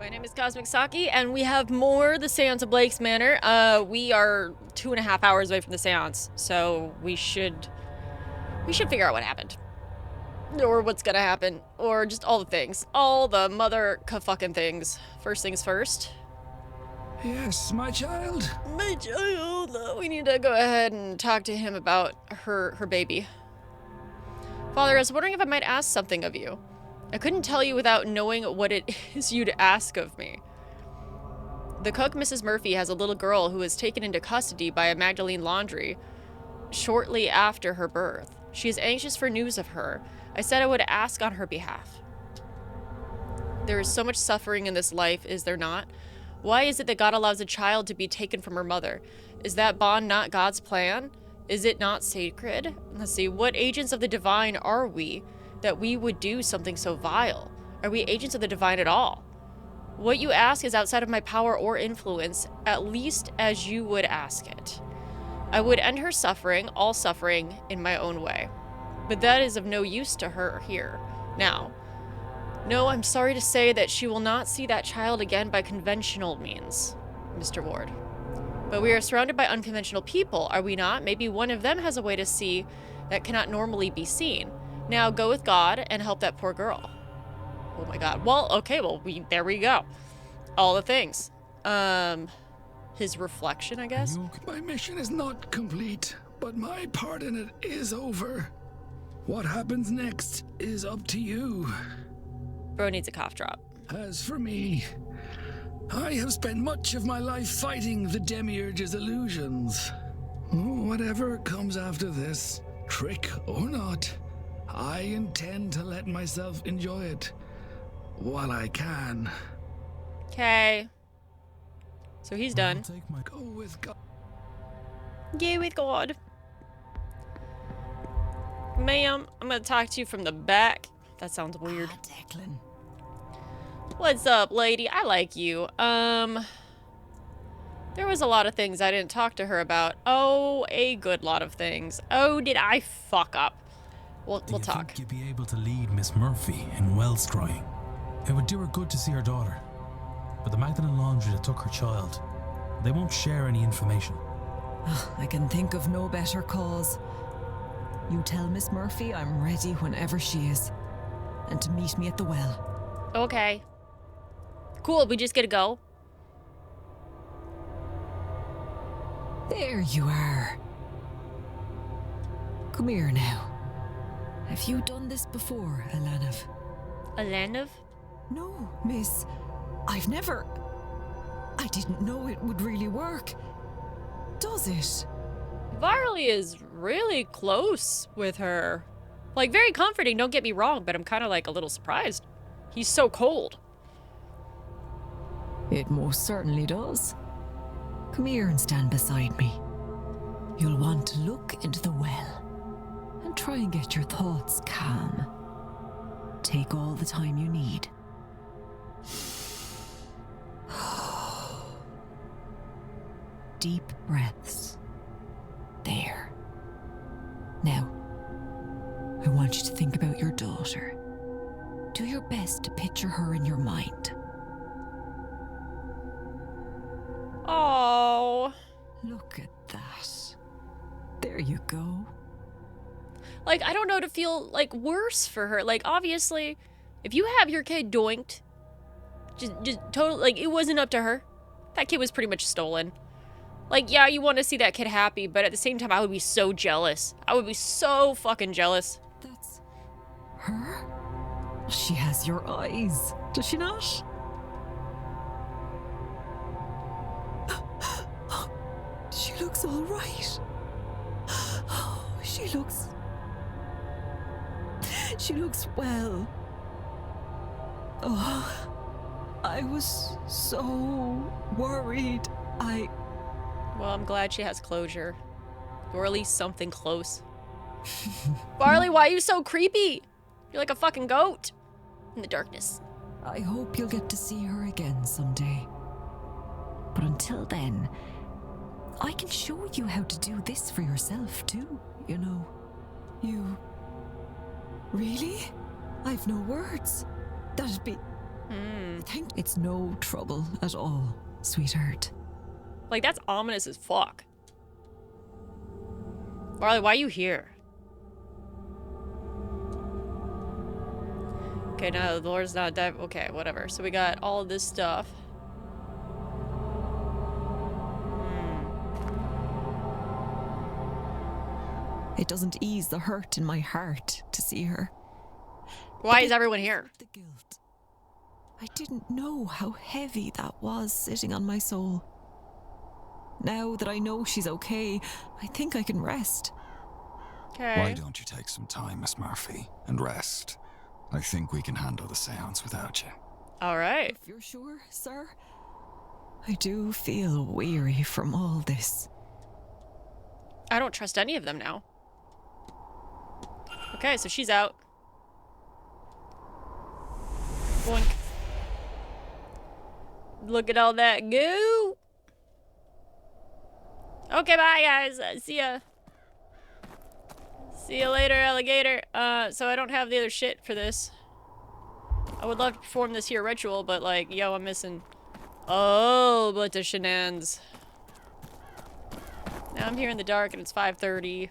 My name is CosmicSaki, and we have more the Seance of Blake's Manor. We are 2.5 hours away from the Seance, so we should figure out what happened. Or what's gonna happen. Or just all the things. All the mother-fucking things. First things first. Yes, my child. My child! We need to go ahead and talk to him about her baby. Father, I was wondering if I might ask something of you. I couldn't tell you without knowing what it is you'd ask of me. The cook, Mrs. Murphy, has a little girl who was taken into custody by a Magdalene Laundry shortly after her birth. She is anxious for news of her. I said I would ask on her behalf. There is so much suffering in this life, is there not? Why is it that God allows a child to be taken from her mother? Is that bond not God's plan? Is it not sacred? Let's see, what agents of the divine are we that we would do something so vile? Are we agents of the divine at all? What you ask is outside of my power or influence, at least as you would ask it. I would end her suffering, all suffering, in my own way. But that is of no use to her here, now. No, I'm sorry to say that she will not see that child again by conventional means, Mr. Ward. But we are surrounded by unconventional people, are we not? Maybe one of them has a way to see that cannot normally be seen. Now go with God and help that poor girl. Oh my God. Well, okay, well, there we go. All the things. His reflection, I guess. My mission is not complete, but my part in it is over. What happens next is up to you. Bro needs a cough drop. As for me, I have spent much of my life fighting the Demiurge's illusions. Whatever comes after this, trick or not, I intend to let myself enjoy it while I can. Okay. So he's done. Go with God. Go with God. Ma'am, I'm gonna talk to you from the back. That sounds weird. Declan. What's up, lady? I like you. There was a lot of things I didn't talk to her about. Oh, a good lot of things. Oh, did I fuck up? We'll talk. Do you think you'd be able to lead Miss Murphy in well scrying? It would do her good to see her daughter. But the Magdalene Laundry that took her child, they won't share any information. I can think of no better cause. You tell Miss Murphy I'm ready whenever she is, and to meet me at the well. Okay. Cool, we just gotta go. There you are. Come here now. Have you done this before, Alanov? Alanov? No, miss. I've never... I didn't know it would really work. Does it? Varley is really close with her. Like, very comforting, don't get me wrong, but I'm kind of like a little surprised. He's so cold. It most certainly does. Come here and stand beside me. You'll want to look into the well and try and get your thoughts calm. Take all the time you need. Deep breaths. There. Now, I want you to think about your daughter. Do your best to picture her in your mind. Oh. Look at that. There you go. Like, I don't know to feel, like, worse for her. Like, obviously, if you have your kid doinked, just totally, like, it wasn't up to her. That kid was pretty much stolen. Like, yeah, you want to see that kid happy, but at the same time, I would be so jealous. I would be so fucking jealous. That's her? She has your eyes, does she not? She looks all right. She looks well. Oh, I was so worried. Well, I'm glad she has closure. Or at least something close. Barley, why are you so creepy? You're like a fucking goat in the darkness. I hope you'll get to see her again someday. But until then, I can show you how to do this for yourself too, you know. You... Really? I've no words. That'd be... I think it's no trouble at all, sweetheart. Like, that's ominous as fuck. Marley, why are you here? Okay, no, the Lord's not dead. Okay, whatever. So we got all of this stuff. It doesn't ease the hurt in my heart to see her. Why is everyone here? The guilt. I didn't know how heavy that was sitting on my soul. Now that I know she's okay, I think I can rest. Okay. Why don't you take some time, Miss Murphy, and rest? I think we can handle the seance without you. All right. If you're sure, sir. I do feel weary from all this. I don't trust any of them now. Okay, so she's out. Boink. Look at all that goo. Okay, bye guys. See ya. See you later, alligator. So I don't have the other shit for this. I would love to perform this here ritual, but like, yo, I'm missing a bunch of shenanigans. Now I'm here in the dark and it's 5:30.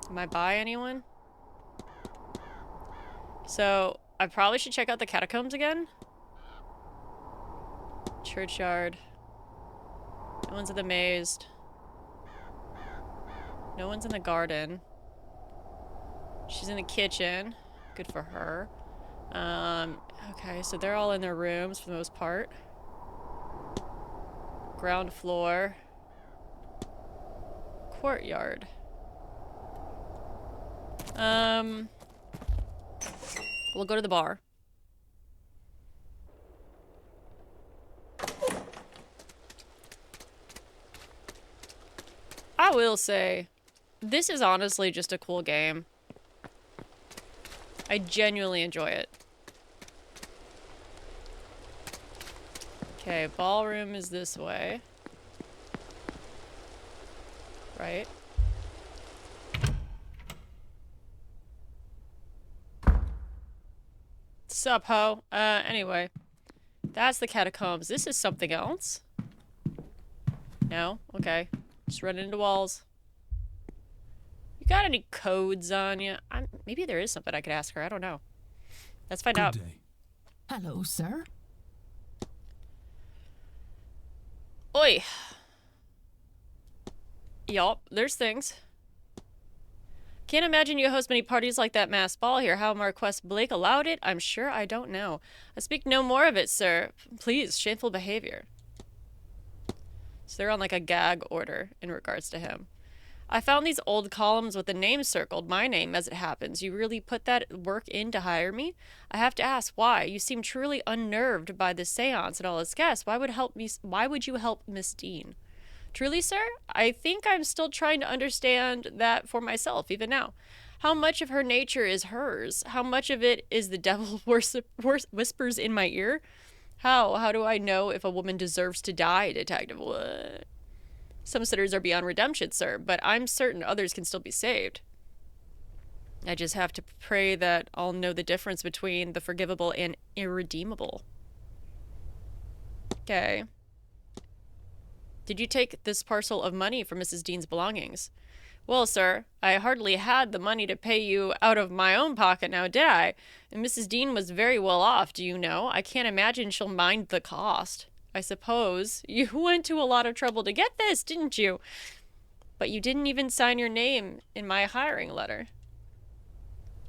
Am I by anyone? So, I probably should check out the catacombs again. Churchyard. No one's in the maze. No one's in the garden. She's in the kitchen. Good for her. Okay, so they're all in their rooms for the most part. Ground floor. Courtyard. We'll go to the bar. I will say, this is honestly just a cool game. I genuinely enjoy it. Okay, ballroom is this way. Right? Sup, ho? Anyway. That's the catacombs. This is something else? No? Okay. Just run into walls. You got any codes on you? Maybe there is something I could ask her. I don't know. Let's find out. Good day. Hello, sir. Oi. Yup, there's things. Can't imagine you host many parties like that mass ball here. How Marquess Blake allowed it? I'm sure I don't know. I speak no more of it, sir. Please, shameful behavior. So they're on like a gag order in regards to him. I found these old columns with the name circled, my name as it happens. You really put that work in to hire me? I have to ask why. You seem truly unnerved by the seance and all its guests. Why would you help Miss Dean? Truly, sir? I think I'm still trying to understand that for myself, even now. How much of her nature is hers? How much of it is the devil whispers in my ear? How do I know if a woman deserves to die, Detective? What? Some sinners are beyond redemption, sir, but I'm certain others can still be saved. I just have to pray that I'll know the difference between the forgivable and irredeemable. Okay. Did you take this parcel of money from Mrs. Dean's belongings? Well, sir, I hardly had the money to pay you out of my own pocket now, did I? And Mrs. Dean was very well off, do you know? I can't imagine she'll mind the cost. I suppose you went to a lot of trouble to get this, didn't you? But you didn't even sign your name in my hiring letter.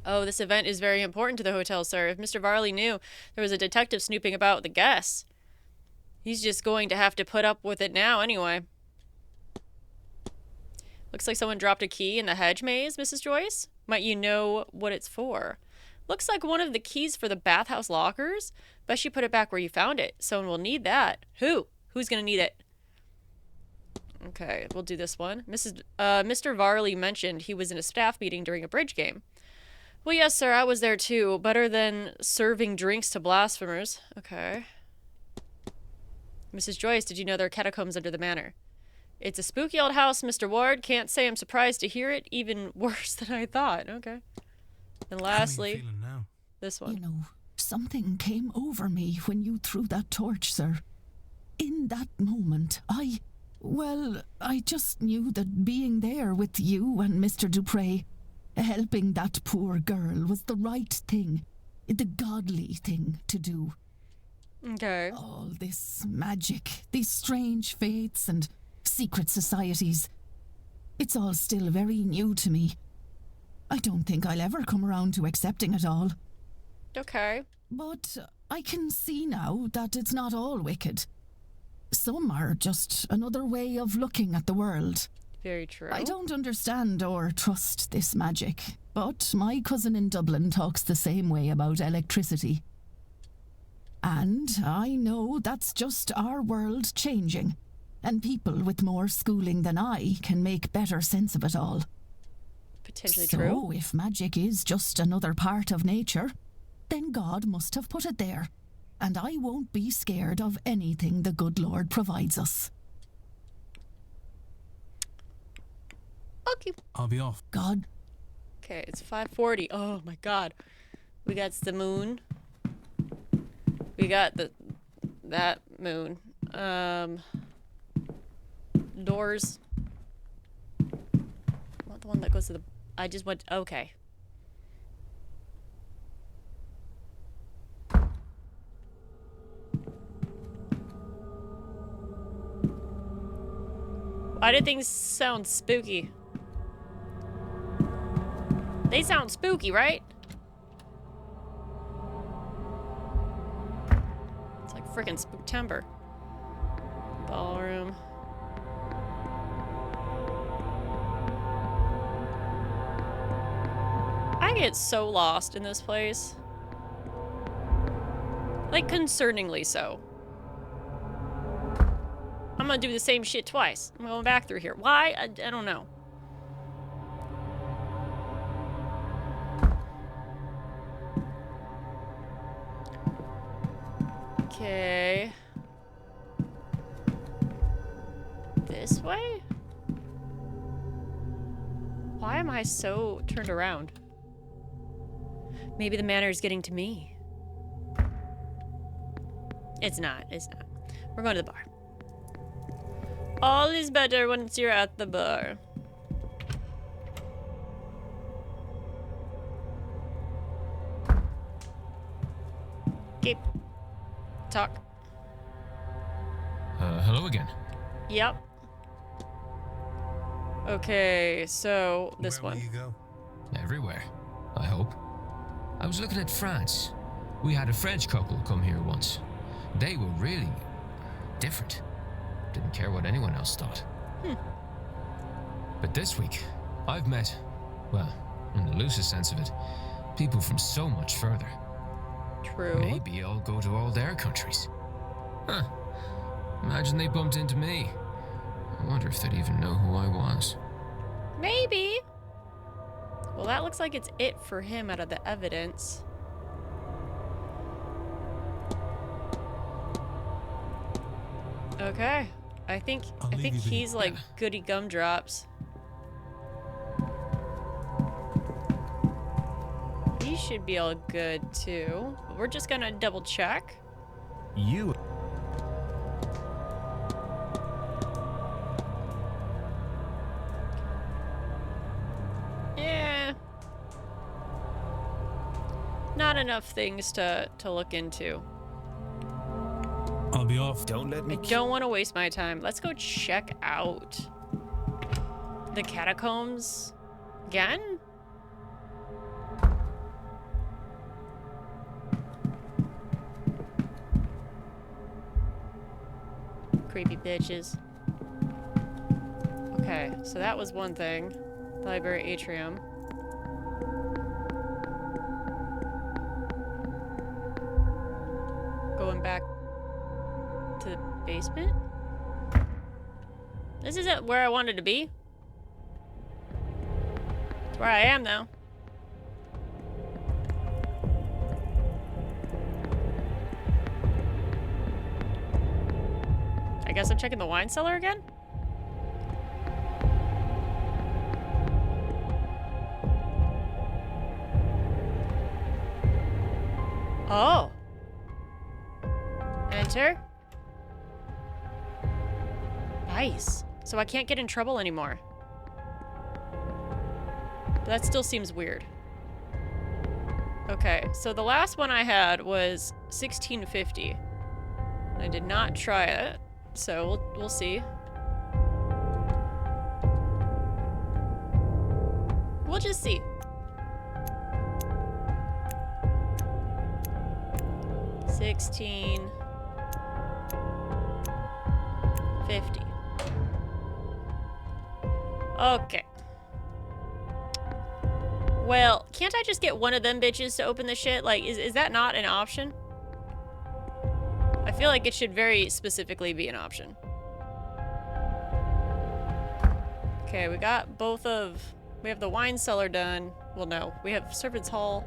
Oh, this event is very important to the hotel, sir. If Mr. Varley knew there was a detective snooping about the guests, he's just going to have to put up with it now anyway. Looks like someone dropped a key in the hedge maze, Mrs. Joyce. Might you know what it's for? Looks like one of the keys for the bathhouse lockers. Bet you put it back where you found it. Someone will need that. Who? Who's gonna need it? Okay, we'll do this one. Mr. Varley mentioned he was in a staff meeting during a bridge game. Well, yes, sir, I was there too. Better than serving drinks to blasphemers. Okay. Mrs. Joyce, did you know there are catacombs under the manor? It's a spooky old house, Mr. Ward. Can't say I'm surprised to hear it. Even worse than I thought. Okay. And lastly... How are you feeling now? This one. You know, something came over me when you threw that torch, sir. In that moment, I just knew that being there with you and Mr. Dupre, helping that poor girl, was the right thing, the godly thing to do. Okay. All this magic, these strange faiths and secret societies, it's all still very new to me. I don't think I'll ever come around to accepting it all. Okay. But I can see now that it's not all wicked. Some are just another way of looking at the world. Very true. I don't understand or trust this magic, but my cousin in Dublin talks the same way about electricity. And I know that's just our world changing, and people with more schooling than I can make better sense of it all. Potentially so, true. So, if magic is just another part of nature, then God must have put it there, and I won't be scared of anything the good Lord provides us. Okay. I'll be off. God. Okay, it's 5:40. Oh my god. We got the moon. We got that moon. Doors. Not the one that goes to the... I just went... Okay. Why do things sound spooky? They sound spooky, right? It's like freaking Spooktember. Ballroom. I get so lost in this place. Like, concerningly so. I'm gonna do the same shit twice. I'm going back through here. Why? I don't know. Okay. This way? Why am I so turned around? Maybe the manor is getting to me. It's not. It's not. We're going to the bar. All is better once you're at the bar. Keep. Talk. Hello again. Yep. Okay, so this Where one. will you go? Everywhere, I hope. I was looking at France. We had a French couple come here once. They were really different. Didn't care what anyone else thought. But this week, I've met, well, in the loosest sense of it, people from so much further. True. Maybe I'll go to all their countries. Huh. Imagine they bumped into me. I wonder if they'd even know who I was. Maybe. Well, that looks like it's it for him out of the evidence. Okay. I think he's like goody gumdrops. He should be all good too. We're just gonna double check. You. Yeah. Not enough things to look into. I'll be off. Don't let me. I don't want to waste my time. Let's go check out the catacombs again. Creepy bitches. Okay, so that was one thing. Library atrium. Going back to the basement? This isn't where I wanted to be. It's where I am now. I guess I'm checking the wine cellar again? Oh. Enter. Nice. So I can't get in trouble anymore. But that still seems weird. Okay, so the last one I had was 1650. I did not try it, so we'll see. We'll just see. 1650. Okay. Well, can't I just get one of them bitches to open the shit? Like, is that not an option? I feel like it should very specifically be an option. Okay, we got both of... We have the wine cellar done. Well, no. We have servants' hall.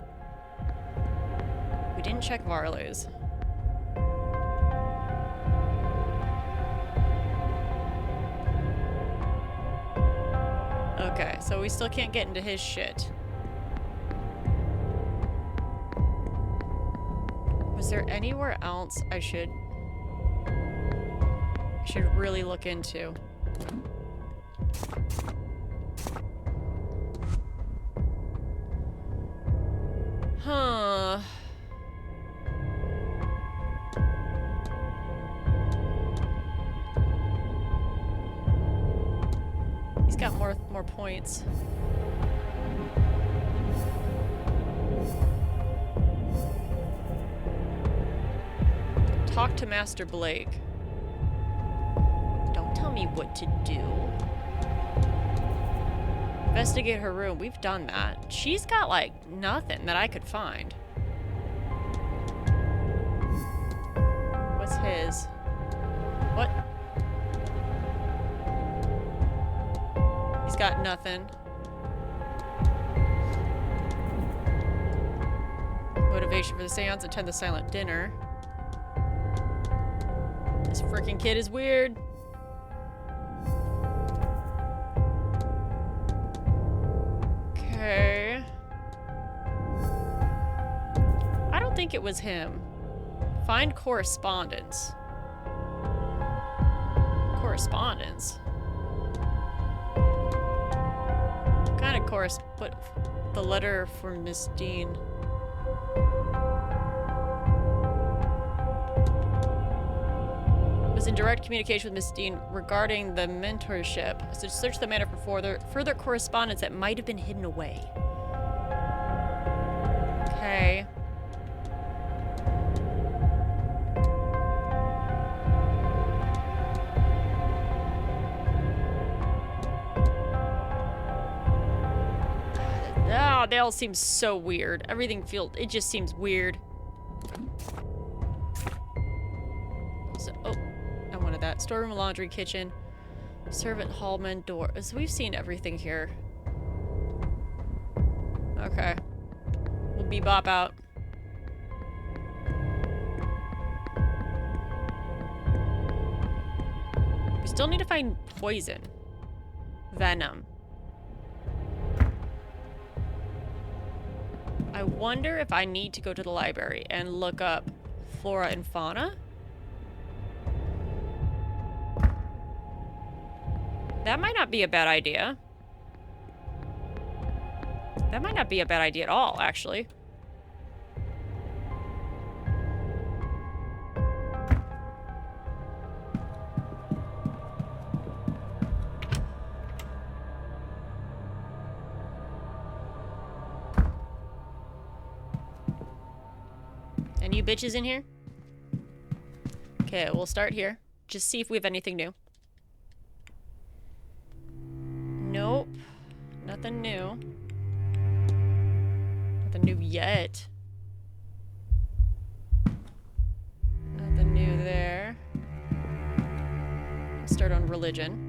We didn't check Varley's. Okay, so we still can't get into his shit. Was there anywhere else I should really look into? Huh. He's got more points. Talk to Master Blake. Don't tell me what to do. Investigate her room. We've done that. She's got, like, nothing that I could find. What's his? What? He's got nothing. Motivation for the seance. Attend the silent dinner. This freaking kid is weird. Okay. I don't think it was him. Find correspondence. Correspondence? What kind of but the letter for Miss Dean. Was in direct communication with Miss Dean regarding the mentorship. So search the manor for further correspondence that might have been hidden away. Okay. Ah, they all seem so weird. It just seems weird. So, oh. I wanted that. Storeroom, laundry, kitchen, servant, hallman, door. So we've seen everything here. Okay. We'll bebop out. We still need to find poison. Venom. I wonder if I need to go to the library and look up flora and fauna. That might not be a bad idea. That might not be a bad idea at all, actually. Any bitches in here? Okay, we'll start here. Just see if we have anything new. Nope. Nothing new. Nothing new yet. Nothing new there. Let's start on religion.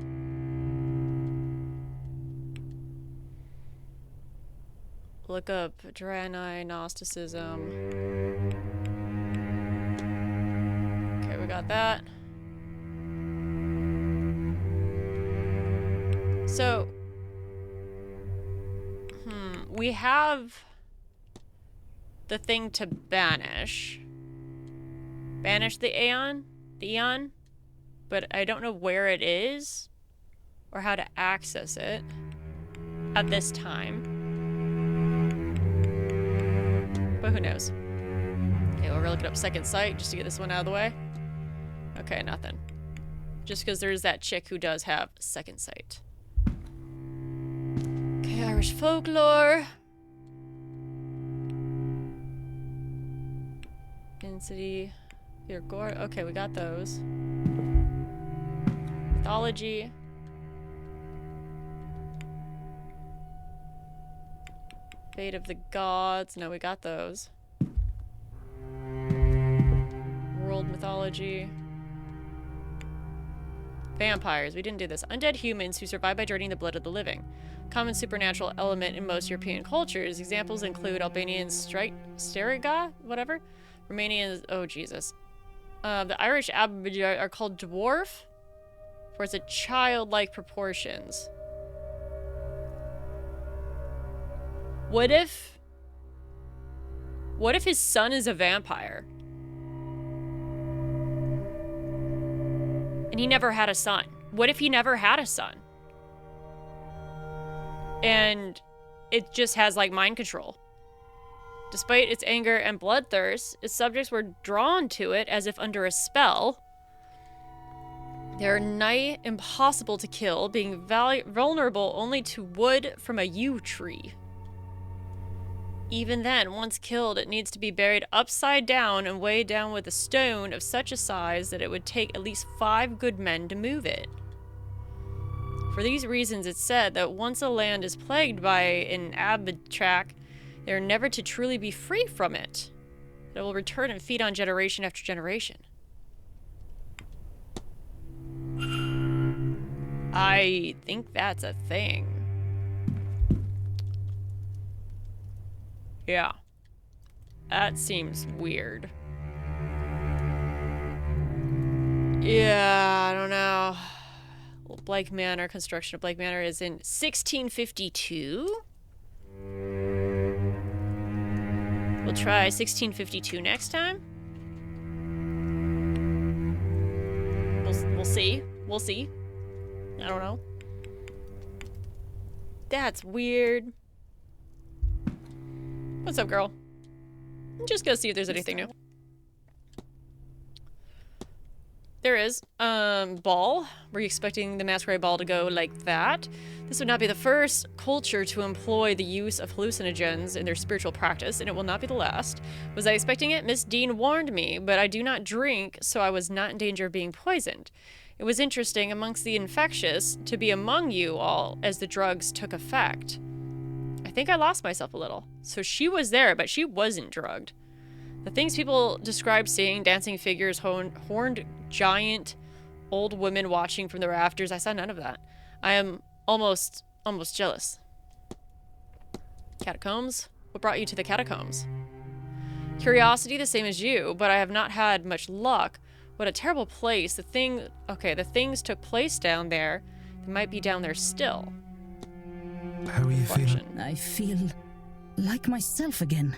Look up Draenei, Gnosticism. Okay, we got that. So, we have the thing to banish. Banish the Aeon? The Eon? But I don't know where it is or how to access it at this time. But who knows? Okay, we're looking up second sight just to get this one out of the way. Okay, nothing. Just because there's that chick who does have second sight. Okay, Irish folklore. Density. Here, gore. Okay, we got those. Mythology. Fate of the gods. No, we got those. World mythology. Vampires. We didn't do this. Undead humans who survive by draining the blood of the living. Common supernatural element in most European cultures. Examples include Albanian Steriga, whatever. Romanians. Oh, Jesus. The Irish Aborigines are called dwarf for its childlike proportions. What if his son is a vampire? And he never had a son. What if he never had a son? And it just has like mind control. Despite its anger and bloodthirst, its subjects were drawn to it as if under a spell. They are nigh impossible to kill, being vulnerable only to wood from a yew tree. Even then, once killed, it needs to be buried upside down and weighed down with a stone of such a size that it would take at least 5 good men to move it. For these reasons, it's said that once a land is plagued by an abitrac, they are never to truly be free from it. It will return and feed on generation after generation. I think that's a thing. Yeah. That seems weird. Yeah, I don't know. Blake Manor, construction of Blake Manor is in 1652. We'll try 1652 next time. We'll see. We'll see. I don't know. That's weird. What's up, girl? I'm just gonna see if there's anything new. There is. Ball. Were you expecting the masquerade ball to go like that? This would not be the first culture to employ the use of hallucinogens in their spiritual practice, and it will not be the last. Was I expecting it? Miss Dean warned me, but I do not drink, so I was not in danger of being poisoned. It was interesting amongst the infectious to be among you all as the drugs took effect. I think I lost myself a little. So she was there, but she wasn't drugged. The things people describe seeing, dancing figures, horned giant old women watching from the rafters, I saw none of that. I am almost jealous. Catacombs? What brought you to the catacombs? Curiosity, the same as you, but I have not had much luck. What a terrible place. The things took place down there. They might be down there still. How are you feeling? I feel like myself again.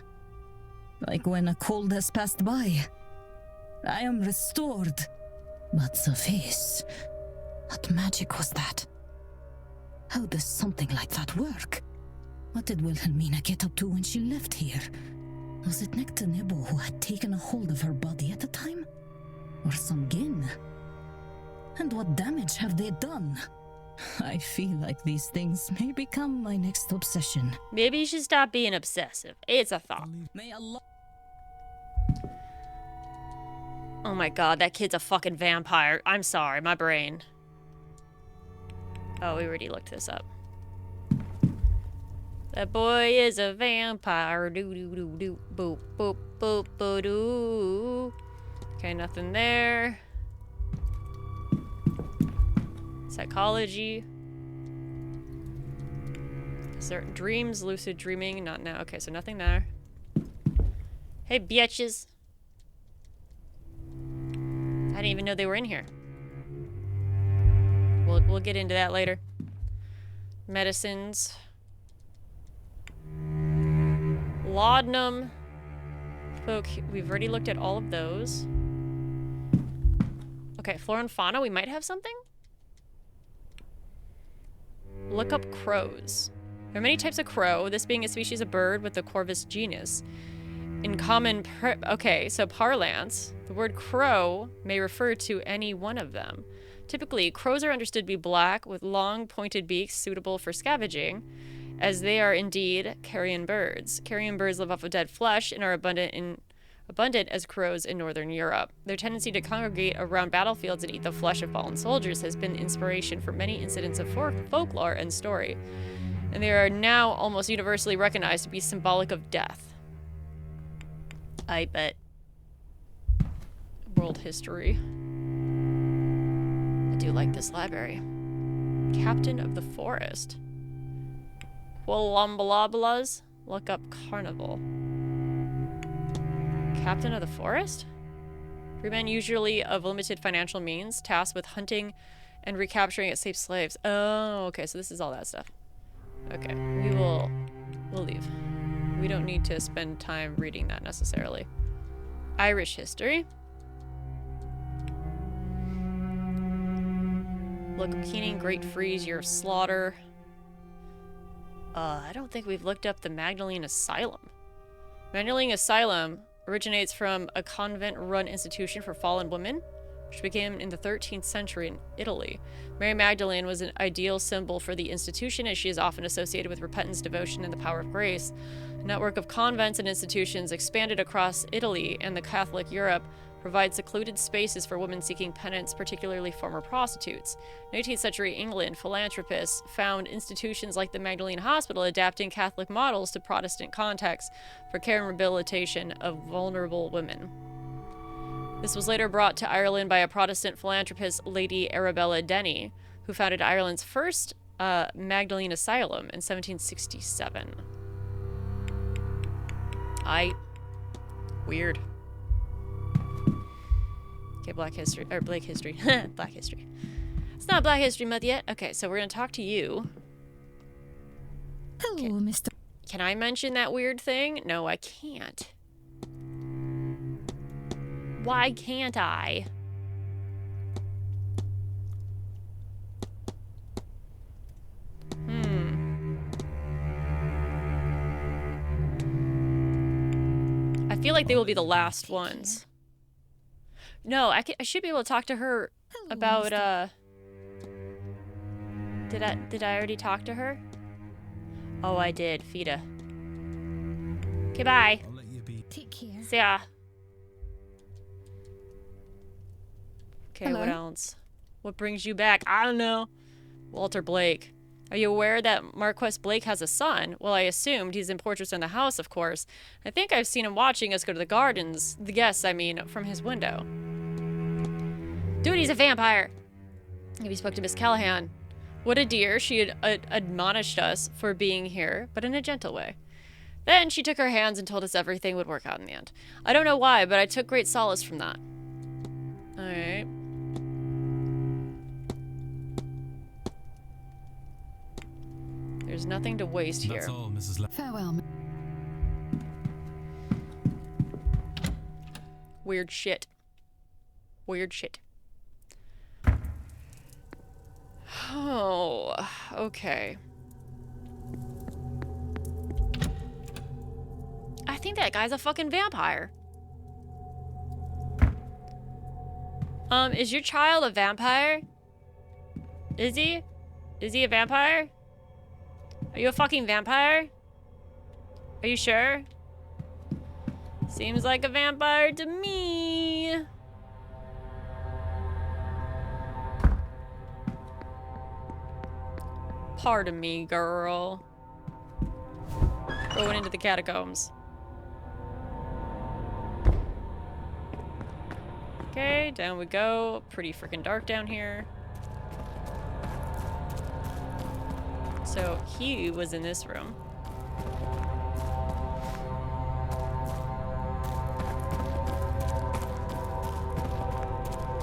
Like when a cold has passed by. I am restored. But the face... What magic was that? How does something like that work? What did Wilhelmina get up to when she left here? Was it Nectar Nebo who had taken a hold of her body at the time? Or some Gin? And what damage have they done? I feel like these things may become my next obsession. Maybe you should stop being obsessive. It's a thought. May Allah... Oh my god, that kid's a fucking vampire. I'm sorry, my brain. Oh, we already looked this up. That boy is a vampire. Doo doo doo doo. Boop boop boop boop doo. Okay, nothing there. Psychology. Certain dreams, lucid dreaming, not now. Okay, so nothing there. Hey, bitches. I didn't even know they were in here. We'll get into that later. Medicines. Laudanum. Folk, we've already looked at all of those. Okay, flora and fauna, we might have something? Look up crows. There are many types of crow, this being a species of bird with the Corvus genus. In common okay, so parlance, the word crow may refer to any one of them. Typically, crows are understood to be black with long pointed beaks suitable for scavenging, as they are indeed carrion birds. Carrion birds live off of dead flesh and are abundant as crows in northern Europe. Their tendency to congregate around battlefields and eat the flesh of fallen soldiers has been inspiration for many incidents of folklore and story, and they are now almost universally recognized to be symbolic of death. I bet. World history. I do like this library. Captain of the Forest. Wallambalabalas. Look up Carnival. Captain of the Forest? Freemen usually of limited financial means, tasked with hunting and recapturing escaped slaves. Oh, okay, so this is all that stuff. Okay, we'll leave. We don't need to spend time reading that necessarily. Irish history. Look up Keening, Great Freeze, Year of Slaughter. I don't think we've looked up the Magdalene Asylum. Magdalene Asylum originates from a convent-run institution for fallen women, which began in the 13th century in Italy. Mary Magdalene was an ideal symbol for the institution, as she is often associated with repentance, devotion, and the power of grace. A network of convents and institutions expanded across Italy and the Catholic Europe provide secluded spaces for women seeking penance, particularly former prostitutes. In 18th century England, philanthropists found institutions like the Magdalene Hospital adapting Catholic models to Protestant contexts for care and rehabilitation of vulnerable women. This was later brought to Ireland by a Protestant philanthropist, Lady Arabella Denny, who founded Ireland's first Magdalene Asylum in 1767. Weird. Okay, Black History. Black History. Black History. It's not Black History Month yet. Okay, so we're gonna talk to you. Hello, Mr. Can I mention that weird thing? No, I can't. Why can't I? I feel like they will be the last ones. No, I should be able to talk to her about, Did I already talk to her? Oh, I did. Fida. Okay, bye. I'll let you be. Take care. See ya. Okay, Hello. what else? What brings you back? I don't know. Walter Blake. Are you aware that Marquess Blake has a son? Well, I assumed. He's in Portraits in the House, of course. I think I've seen him watching us go to the gardens. The guests, I mean, from his window. Dude, he's a vampire. Maybe spoke to Miss Callahan. What a dear. She had admonished us for being here, but in a gentle way. Then she took our hands and told us everything would work out in the end. I don't know why, but I took great solace from that. Alright. There's nothing to waste here. That's all, Mrs. Farewell. Weird shit. Weird shit. Oh, okay. I think that guy's a fucking vampire. Is your child a vampire? Is he? Is he a vampire? Are you a fucking vampire? Are you sure? Seems like a vampire to me. Pardon me, girl. Going into the catacombs. Okay, down we go. Pretty freaking dark down here. So he was in this room.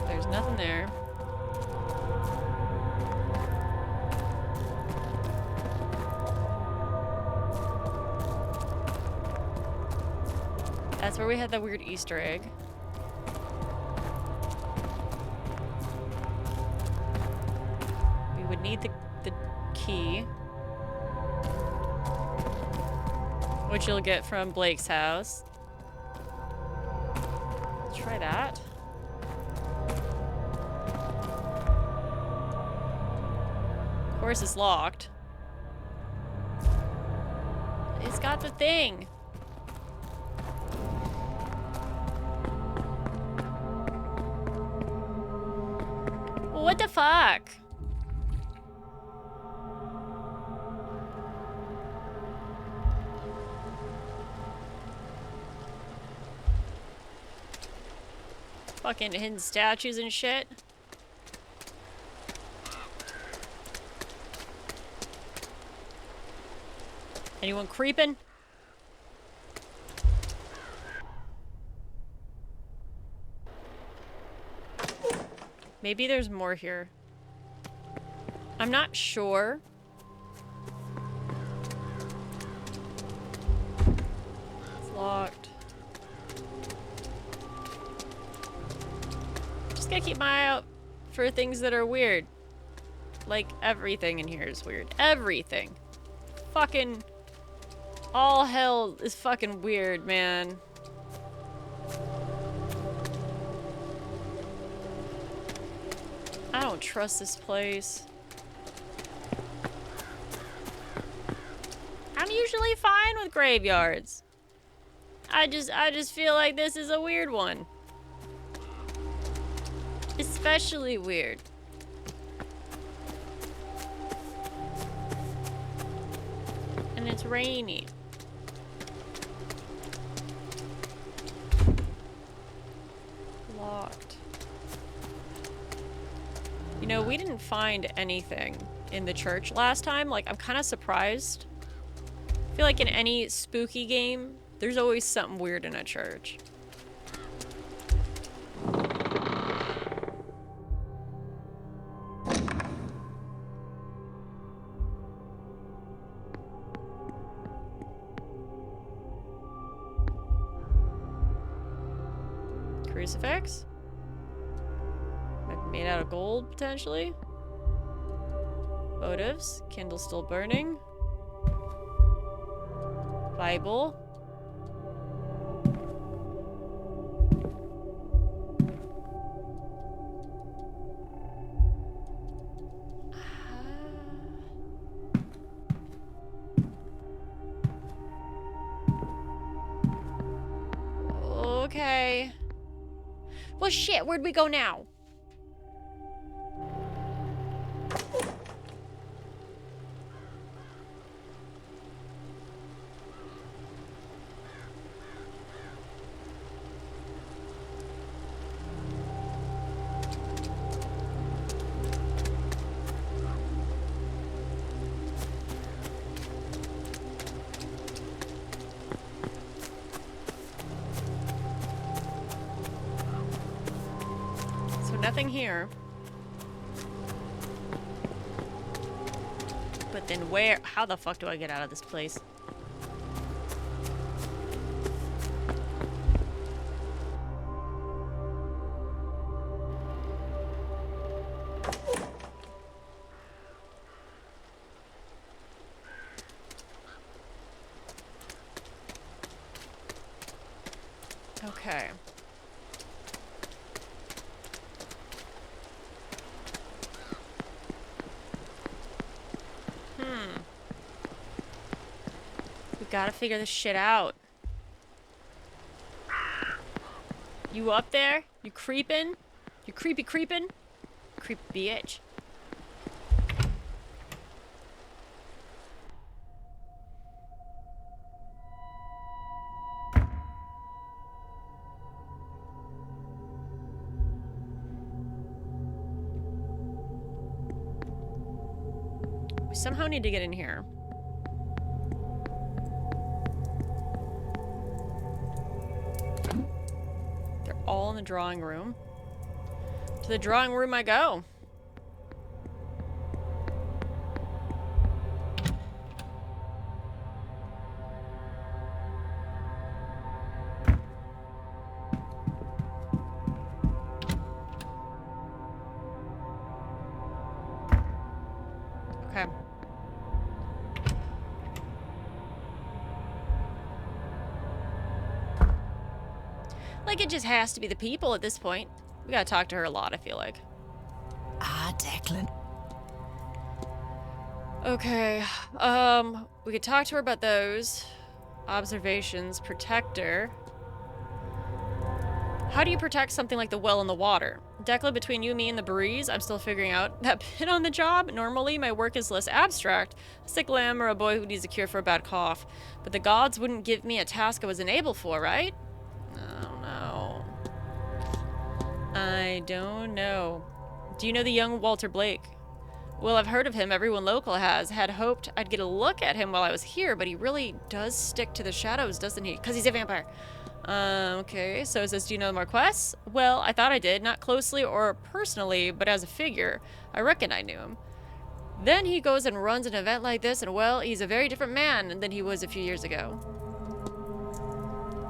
There's nothing there. That's where we had the weird Easter egg. We would need the key. Which you'll get from Blake's house. Let's try that. Of course it's locked. It's got the thing. What the fuck? Fucking hidden statues and shit. Anyone creeping? Maybe there's more here. I'm not sure. It's locked. Just gotta keep my eye out for things that are weird. Like, everything in here is weird. Everything. Fucking... all hell is fucking weird, man. I don't trust this place. I'm usually fine with graveyards. I just feel like this is a weird one. Especially weird. And it's rainy. Locked. You know, we didn't find anything in the church last time. Like, I'm kind of surprised. I feel like in any spooky game, there's always something weird in a church. Crucifix? Made out of gold, potentially? Votives. Candle still burning. Bible. Okay. Well, shit, where'd we go now? Nothing here. But then where? How the fuck do I get out of this place? Okay. We gotta figure this shit out. You up there? You creeping? You creepy creeping? Creepy bitch. We somehow need to get in here. All in the drawing room. To the drawing room I go. Like, it just has to be the people at this point. We gotta talk to her a lot, I feel like. Ah, Declan. Okay, we could talk to her about those. Observations, protector. How do you protect something like the well in the water? Declan, between you, me, and the breeze, I'm still figuring out that bit on the job. Normally, my work is less abstract. A sick lamb or a boy who needs a cure for a bad cough. But the gods wouldn't give me a task I wasn't able for, right? I don't know. I don't know. Do you know the young Walter Blake? Well, I've heard of him. Everyone local has. Had hoped I'd get a look at him while I was here, but he really does stick to the shadows, doesn't he? Because he's a vampire. Okay, so it says, do you know more quests? Well, I thought I did. Not closely or personally, but as a figure. I reckon I knew him. Then he goes and runs an event like this, and well, he's a very different man than he was a few years ago.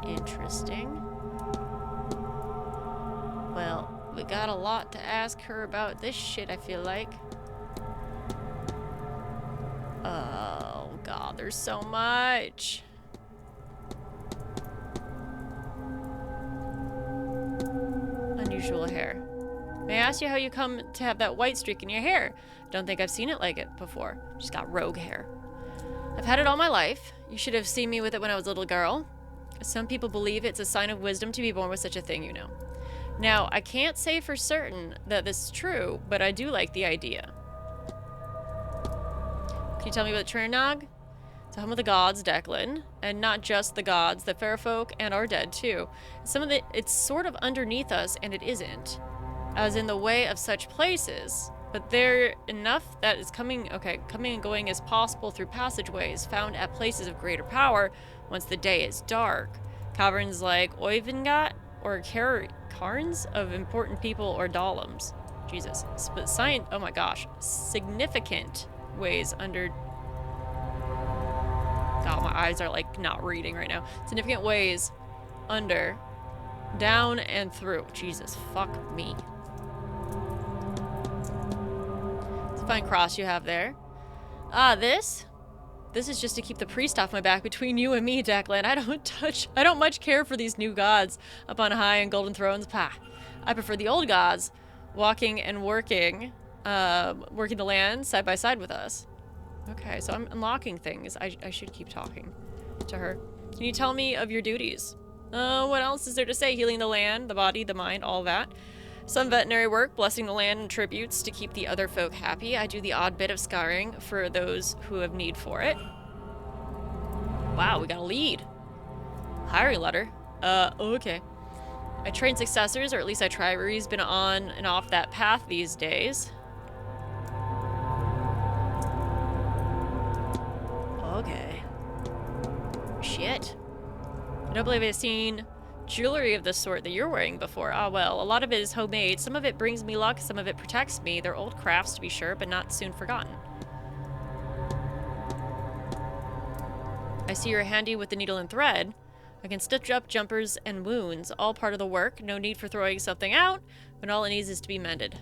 Interesting. Well, we got a lot to ask her about this shit, I feel like. Oh, God, there's so much. Unusual hair. May I ask you how you come to have that white streak in your hair? Don't think I've seen it like it before. She's got rogue hair. I've had it all my life. You should have seen me with it when I was a little girl. Some people believe it's a sign of wisdom to be born with such a thing, you know. Now, I can't say for certain that this is true, but I do like the idea. Can you tell me about Trinog? It's the home of the gods, Declan, and not just the gods, the fair folk and our dead too. It's sort of underneath us, and it isn't, as in the way of such places. But there enough that is coming and going as possible through passageways found at places of greater power once the day is dark. Caverns like Oivengat or cairns of important people or Dalims. Jesus, but oh my gosh, significant ways under. God, my eyes are like not reading right now. Significant ways under, down, and through. Jesus, fuck me. It's a fine cross you have there. Ah, this is just to keep the priest off my back between you and me, Declan. I don't much care for these new gods up on high and golden thrones. Pah. I prefer the old gods walking and working the land side by side with us. Okay, so I'm unlocking things. I should keep talking to her. Can you tell me of your duties? What else is there to say? Healing the land, the body, the mind, all that. Some veterinary work, blessing the land and tributes to keep the other folk happy. I do the odd bit of scouring for those who have need for it. Wow, we got a lead. Hiring letter. Okay. I train successors, or at least I try. Ruri's been on and off that path these days. Okay. Shit. I don't believe I've seen jewelry of the sort that you're wearing before. Ah, well, a lot of it is homemade. Some of it brings me luck, some of it protects me. They're old crafts, to be sure, but not soon forgotten. I see you're handy with the needle and thread. I can stitch up jumpers and wounds, all part of the work. No need for throwing something out, when all it needs is to be mended.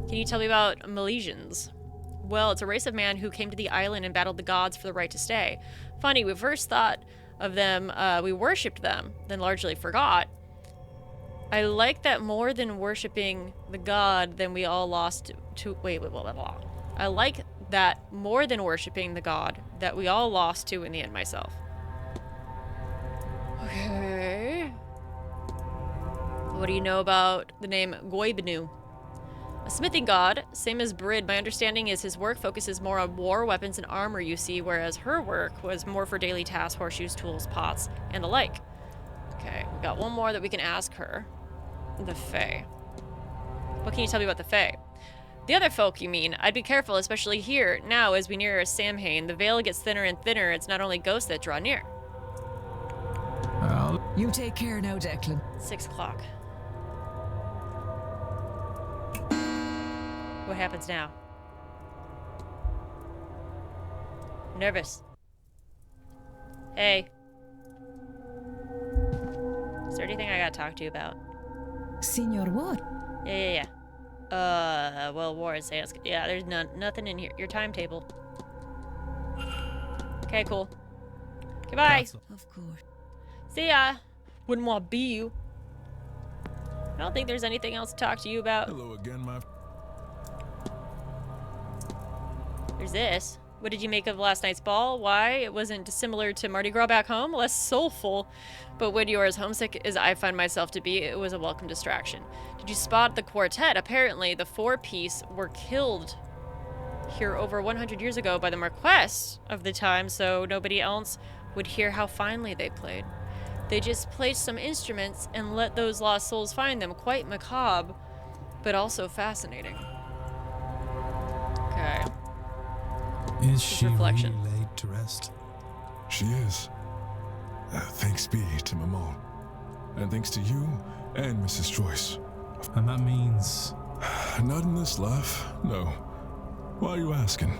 Can you tell me about Milesians? Well, it's a race of man who came to the island and battled the gods for the right to stay. Funny, we first thought of them, we worshipped them, then largely forgot. I like that more than worshipping the god, then we all lost to wait, blah, blah, blah. I like that more than worshipping the god that we all lost to in the end myself. Okay. What do you know about the name Goibnu? A smithing god, same as Brid. My understanding is his work focuses more on war, weapons, and armor, you see, whereas her work was more for daily tasks, horseshoes, tools, pots, and the like. Okay, we got one more that we can ask her. The Fae. What can you tell me about the Fae? The other folk, you mean? I'd be careful, especially here. Now, as we near Samhain, the veil gets thinner and thinner. It's not only ghosts that draw near. You take care now, Declan. 6 o'clock. What happens now? Nervous. Hey. Is there anything I gotta talk to you about? Senor what? Yeah. Well, war and Seance. Yeah, there's nothing in here. Your timetable. Okay, cool. Goodbye. Of course. See ya. Wouldn't want to be you. I don't think there's anything else to talk to you about. Hello again, my... There's this. What did you make of last night's ball? Why? It wasn't dissimilar to Mardi Gras back home, less soulful. But when you're as homesick as I find myself to be, it was a welcome distraction. Did you spot the quartet? Apparently, the four-piece were killed here over 100 years ago by the Marquess of the time, so nobody else would hear how finely they played. They just played some instruments and let those lost souls find them. Quite macabre, but also fascinating. Okay. Is she really reflection. laid to rest? She is. Thanks be to Maman. And thanks to you and Mrs. Joyce. And that means... Not in this life, no. Why are you asking?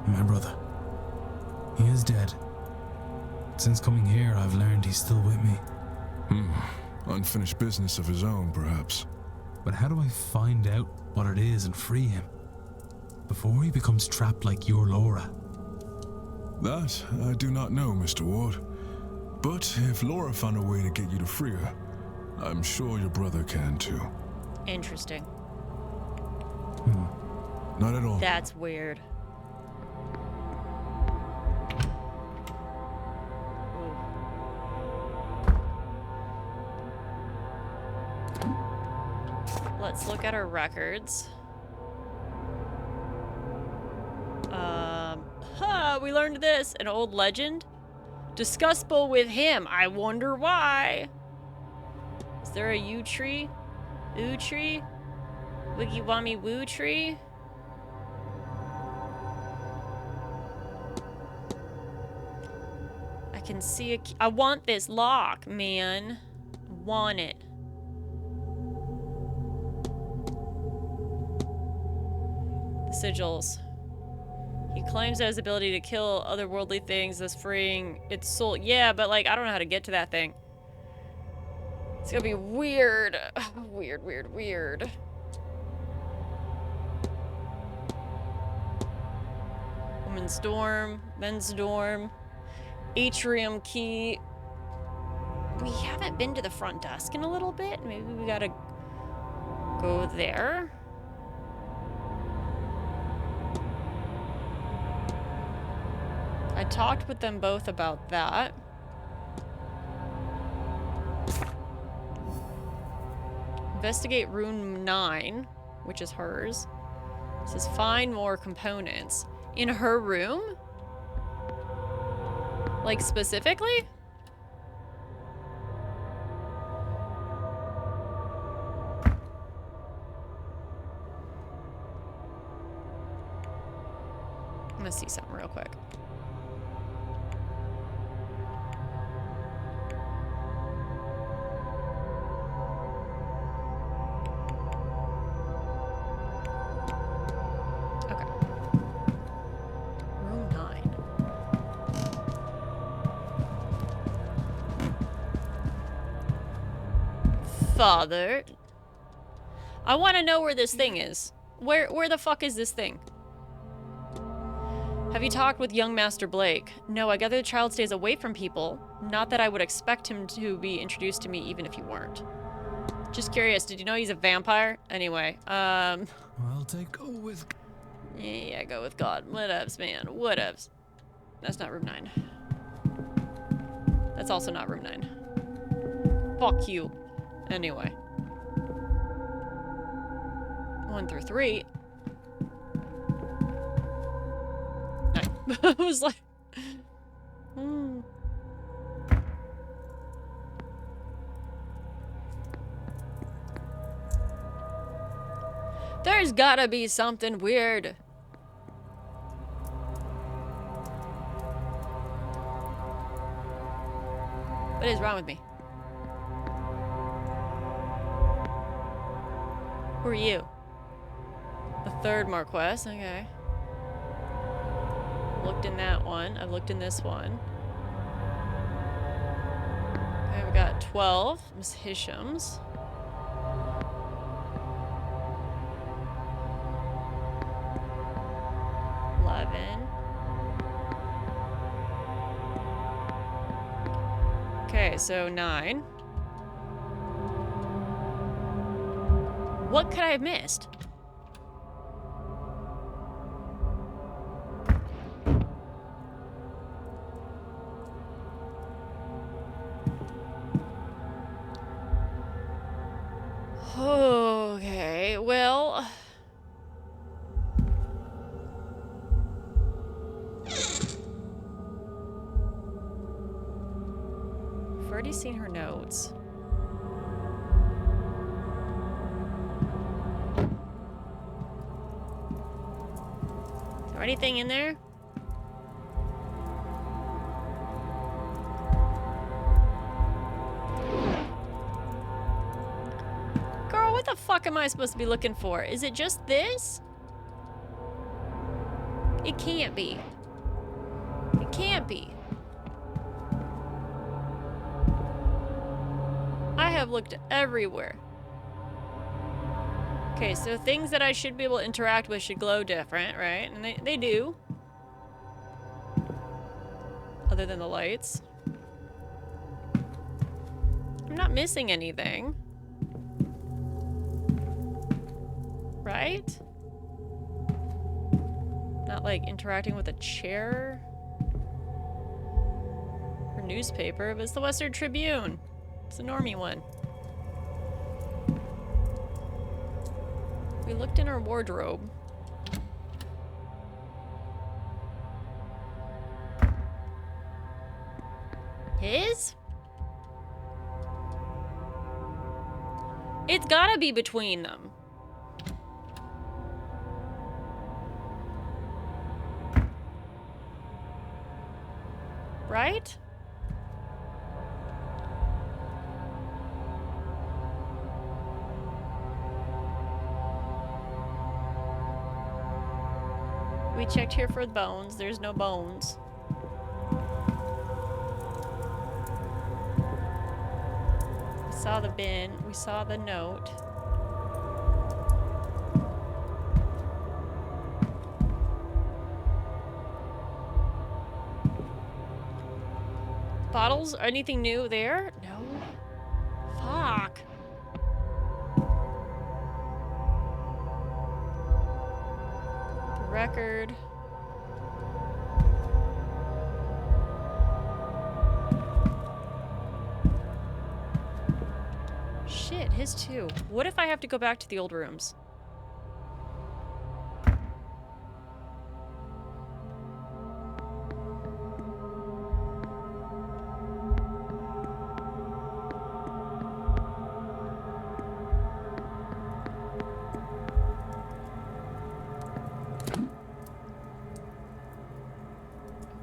my brother. He is dead. Since coming here, I've learned he's still with me. Unfinished business of his own, perhaps. But how do I find out what it is and free him? Before he becomes trapped like your Laura. That I do not know, Mr. Ward. But if Laura found a way to get you to free her, I'm sure your brother can too. Interesting. Not at all. That's weird. Let's look at our records. We learned this. An old legend. Discussable with him. I wonder why. Is there a yew tree? Ooh tree? Wiggy wammy woo tree? I can see a key. I want this lock, man. I want it. The sigils. He claims it has the ability to kill otherworldly things, thus freeing its soul. Yeah, but like, I don't know how to get to that thing. It's gonna be weird. Weird, weird, weird. Woman's dorm, men's dorm, atrium key. We haven't been to the front desk in a little bit. Maybe we gotta go there. I talked with them both about that. Investigate room 9, which is hers. It says find more components. In her room? Like specifically? I'm gonna see something real quick. Father, I want to know where this thing is. Where the fuck is this thing? Have you talked with young Master Blake? No, I gather the child stays away from people. Not that I would expect him to be introduced to me even if you weren't. Just curious, did you know he's a vampire? Anyway, I'll go with... Yeah, go with God. Whatevs, man. Whatevs. That's not room 9. That's also not room 9. Fuck you. Anyway. 1 through 3. 9. I was like... There's gotta be something weird. What is wrong with me? Who are you? The third Marquess, okay. Looked in that one. I've looked in this one. Okay, we got 12. Miss Hisham's. so 9. What could I have missed? Okay, well... I've already seen her notes. Is there anything in there? Girl, what the fuck am I supposed to be looking for? Is it just this? It can't be. It can't be. I have looked everywhere. Okay, so things that I should be able to interact with should glow different, right? And they do. Other than the lights. I'm not missing anything. Right? Not like interacting with a chair or newspaper, but it's the Western Tribune. It's a normie one. We looked in our wardrobe. His? It's gotta be between them. Right? We checked here for the bones. There's no bones. We saw the bin. We saw the note. Bottles? Anything new there? No. Fuck. The record. Shit, his too. What if I have to go back to the old rooms?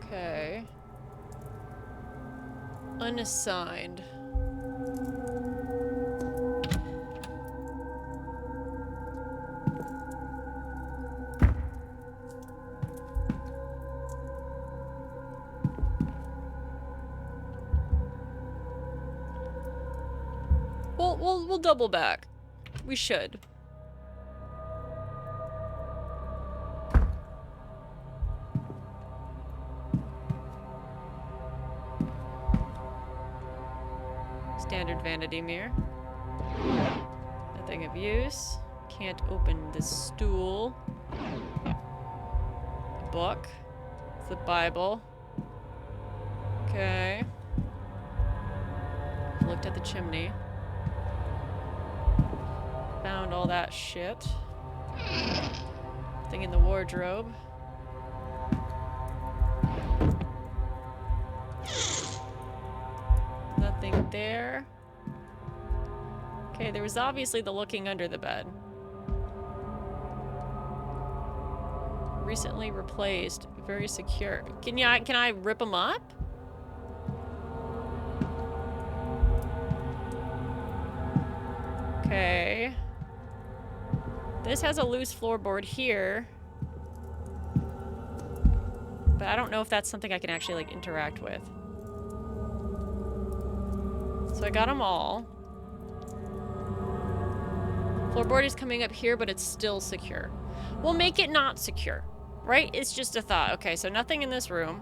Okay. Unassigned. We'll double back. We should. Standard vanity mirror. Nothing of use. Can't open this stool. A book. It's the Bible. Okay. Looked at the chimney. Found all that shit. Thing in the wardrobe. Nothing there. Okay, there was obviously the looking under the bed. Recently replaced. Very secure. Can I rip them up? Okay. This has a loose floorboard here. But I don't know if that's something I can actually, like, interact with. So I got them all. Floorboard is coming up here, but it's still secure. We'll make it not secure, right? It's just a thought. Okay, so nothing in this room.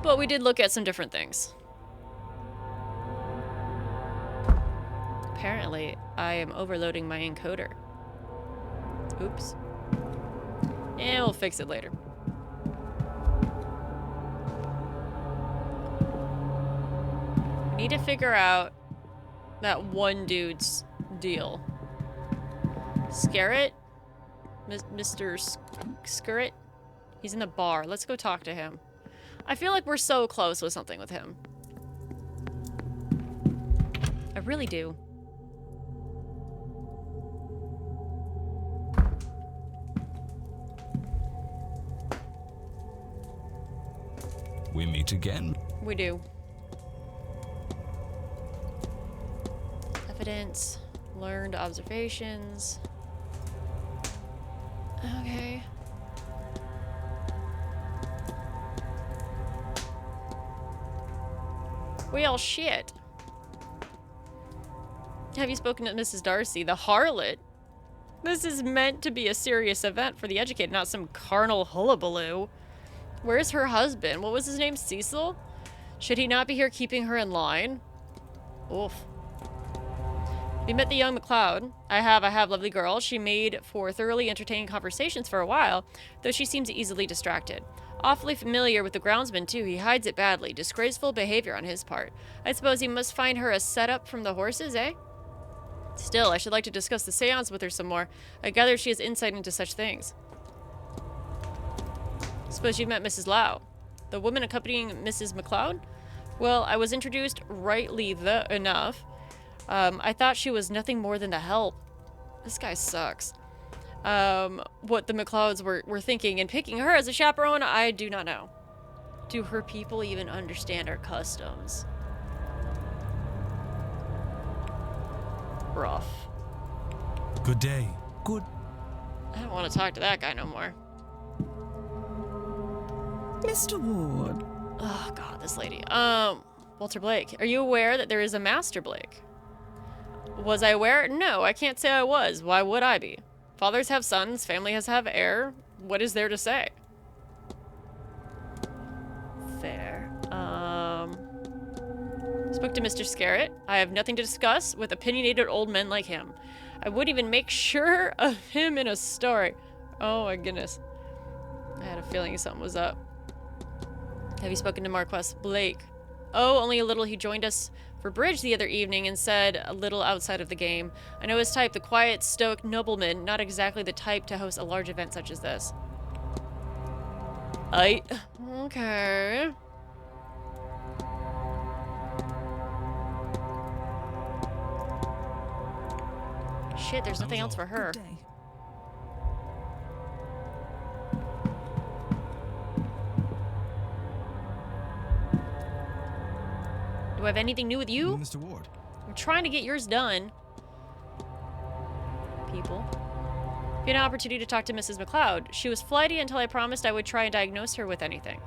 But we did look at some different things. Apparently, I am overloading my encoder. Oops. And we'll fix it later. We need to figure out that one dude's deal. Scarrett? Mr. Scarrett? He's in the bar. Let's go talk to him. I feel like we're so close with something with him. I really do. We meet again. We do. Evidence, learned observations. Okay. Well, shit. Have you spoken to Mrs. Darcy, the harlot? This is meant to be a serious event for the educated, not some carnal hullabaloo. Where's her husband? What was his name? Cecil? Should he not be here keeping her in line? Oof. Have you met the young McLeod? I have, lovely girl. She made for thoroughly entertaining conversations for a while, though she seems easily distracted. Awfully familiar with the groundsman, too. He hides it badly. Disgraceful behavior on his part. I suppose he must find her a setup from the horses, eh? Still, I should like to discuss the seance with her some more. I gather she has insight into such things. Suppose you've met Mrs. Lau, the woman accompanying Mrs. McLeod? Well, I was introduced rightly enough. I thought she was nothing more than the help. This guy sucks. What the McLeods were thinking in picking her as a chaperone, I do not know. Do her people even understand our customs? Rough. Good day. Good. I don't want to talk to that guy no more. Mr. Ward. Oh god, this lady. Walter Blake, are you aware that there is a Master Blake? Was I aware? No, I can't say I was. Why would I be? Fathers have sons, family has have heir. What is there to say? Fair. Spoke to Mr. Scarrett. I have nothing to discuss with opinionated old men like him. I wouldn't even make sure of him in a story. Oh my goodness. I had a feeling something was up. Have you spoken to Marquess Blake? Oh, only a little. He joined us for bridge the other evening and said a little outside of the game. I know his type, the quiet, stoic nobleman, not exactly the type to host a large event such as this. Okay. Shit, there's nothing else for her. Do I have anything new with you? Mr. Ward. I'm trying to get yours done. People. You had an opportunity to talk to Mrs. McLeod. She was flighty until I promised I would try and diagnose her with anything.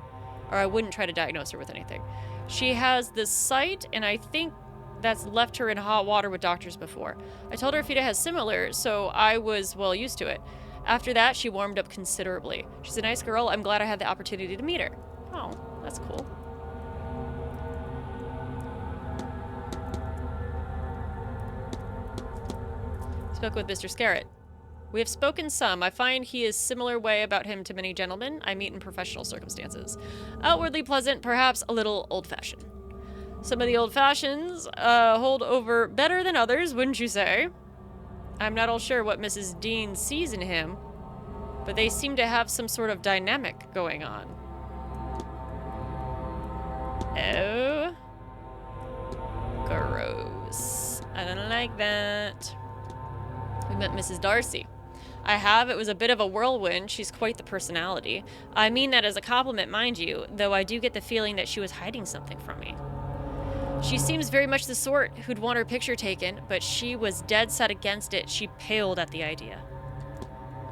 Or I wouldn't try to diagnose her with anything. She has this sight, and I think that's left her in hot water with doctors before. I told her Fida has similar, so I was well used to it. After that, she warmed up considerably. She's a nice girl. I'm glad I had the opportunity to meet her. Oh, that's cool. Spoke with Mr. Scarrett. We have spoken some. I find he is similar way about him to many gentlemen I meet in professional circumstances. Outwardly pleasant, perhaps a little old-fashioned. Some of the old fashions hold over better than others, wouldn't you say? I'm not all sure what Mrs. Dean sees in him, but they seem to have some sort of dynamic going on. Oh. Gross. I don't like that. We met Mrs. Darcy. I have. It was a bit of a whirlwind. She's quite the personality. I mean that as a compliment, mind you, though I do get the feeling that she was hiding something from me. She seems very much the sort who'd want her picture taken, but she was dead set against it. She paled at the idea.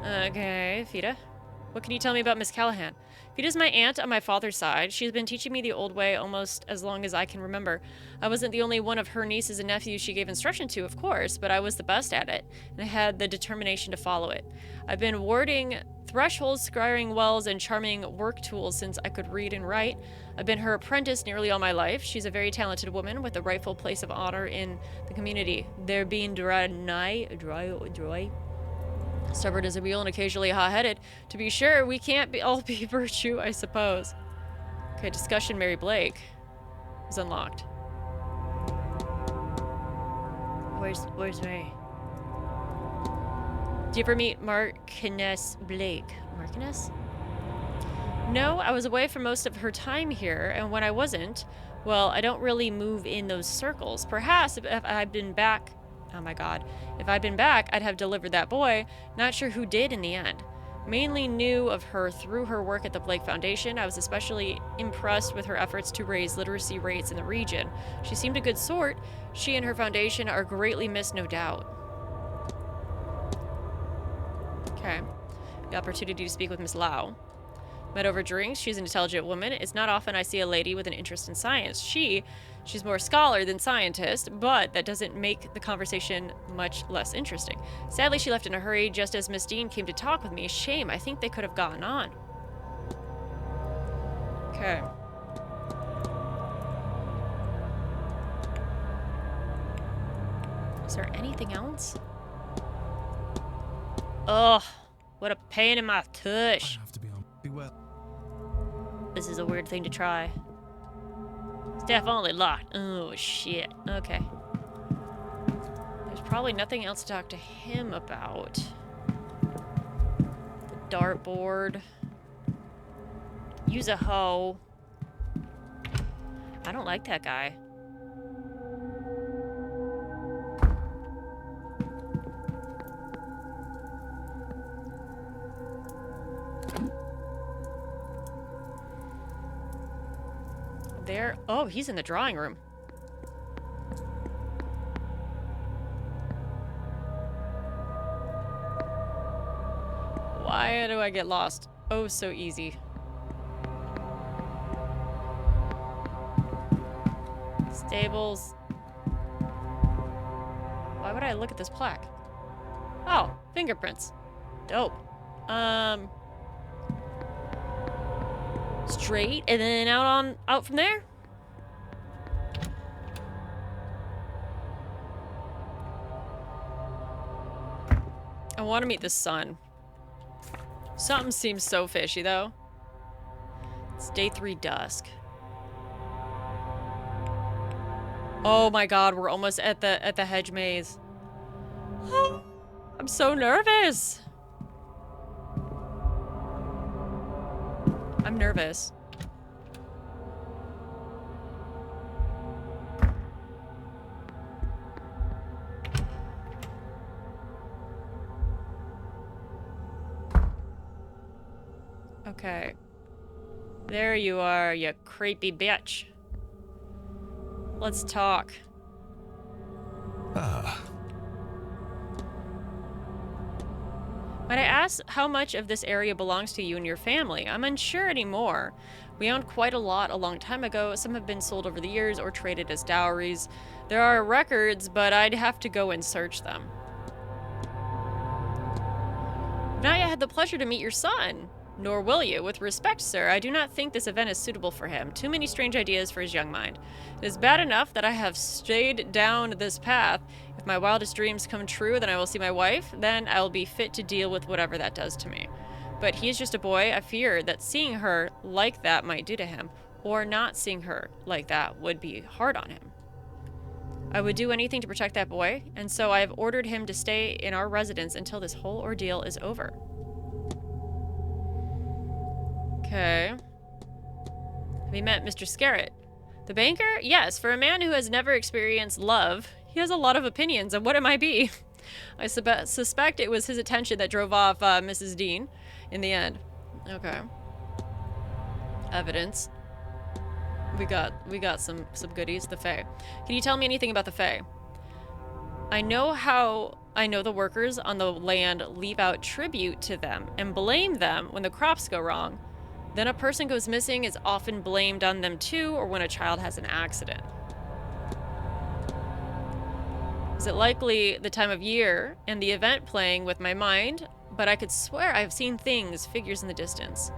Okay, Fida. What can you tell me about Miss Callahan? Fida's my aunt on my father's side. She's been teaching me the old way almost as long as I can remember. I wasn't the only one of her nieces and nephews she gave instruction to, of course, but I was the best at it, and I had the determination to follow it. I've been warding thresholds, scrying wells, and charming work tools since I could read and write. I've been her apprentice nearly all my life. She's a very talented woman with a rightful place of honor in the community. There being dry. Stubborn as a mule and occasionally hot-headed. To be sure, we can't all be virtue, I suppose. Okay, discussion Mary Blake is unlocked. Where's Mary? Do you ever meet Marchioness Blake? Marchioness? No, I was away for most of her time here, and when I wasn't, well, I don't really move in those circles. Perhaps if I'd been back... Oh my god. If I'd been back, I'd have delivered that boy. Not sure who did in the end. Mainly knew of her through her work at the Blake Foundation. I was especially impressed with her efforts to raise literacy rates in the region. She seemed a good sort. She and her foundation are greatly missed, no doubt. Okay. The opportunity to speak with Miss Lau. Met over drinks. She's an intelligent woman. It's not often I see a lady with an interest in science. She's more scholar than scientist, but that doesn't make the conversation much less interesting. Sadly, she left in a hurry just as Miss Dean came to talk with me. Shame. I think they could have gotten on. Okay. Is there anything else? Ugh. What a pain in my tush. I have to be on. Be well. This is a weird thing to try. Staff only locked. Oh, shit. Okay. There's probably nothing else to talk to him about. The dartboard. Use a hoe. I don't like that guy. There. Oh, he's in the drawing room. Why do I get lost? Oh, so easy. Stables. Why would I look at this plaque? Oh, fingerprints. Dope. Straight and then out from there? I want to meet the sun. Something seems so fishy though. It's day 3 dusk. Oh my god, we're almost at the hedge maze. I'm so nervous. I'm nervous. Okay. There you are, you creepy bitch. Let's talk. Might I ask how much of this area belongs to you and your family? I'm unsure anymore. We owned quite a lot a long time ago. Some have been sold over the years or traded as dowries. There are records, but I'd have to go and search them. I've not yet had the pleasure to meet your son. Nor will you. With respect, sir, I do not think this event is suitable for him. Too many strange ideas for his young mind. It is bad enough that I have strayed down this path. If my wildest dreams come true, then I will see my wife. Then I will be fit to deal with whatever that does to me. But he is just a boy. I fear that seeing her like that might do to him, or not seeing her like that would be hard on him. I would do anything to protect that boy, and so I have ordered him to stay in our residence until this whole ordeal is over. Okay. Have you met Mr. Scarrett? The banker? Yes, for a man who has never experienced love, he has a lot of opinions on what it might be. I suspect it was his attention that drove off Mrs. Dean in the end. Okay. Evidence. We got some goodies. The Fae. Can you tell me anything about the Fae? I know the workers on the land leave out tribute to them and blame them when the crops go wrong. Then a person goes missing is often blamed on them too, or when a child has an accident. Is it likely the time of year and the event playing with my mind but I could swear I've seen things, figures in the distance.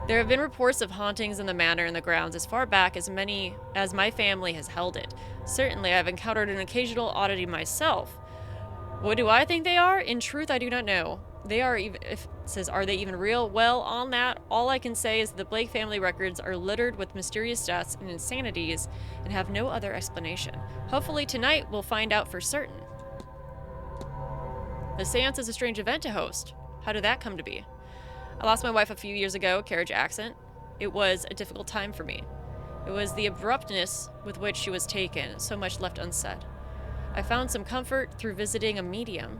There have been reports of hauntings in the manor and the grounds as far back as many as my family has held it. Certainly, I've encountered an occasional oddity myself. What do I think they are? In truth, I do not know. They are even, if it says, are they even real? Well, on that, all I can say is the Blake family records are littered with mysterious deaths and insanities and have no other explanation. Hopefully tonight we'll find out for certain. The seance is a strange event to host. How did that come to be? I lost my wife a few years ago, carriage accident. It was a difficult time for me. It was the abruptness with which she was taken, so much left unsaid. I found some comfort through visiting a medium.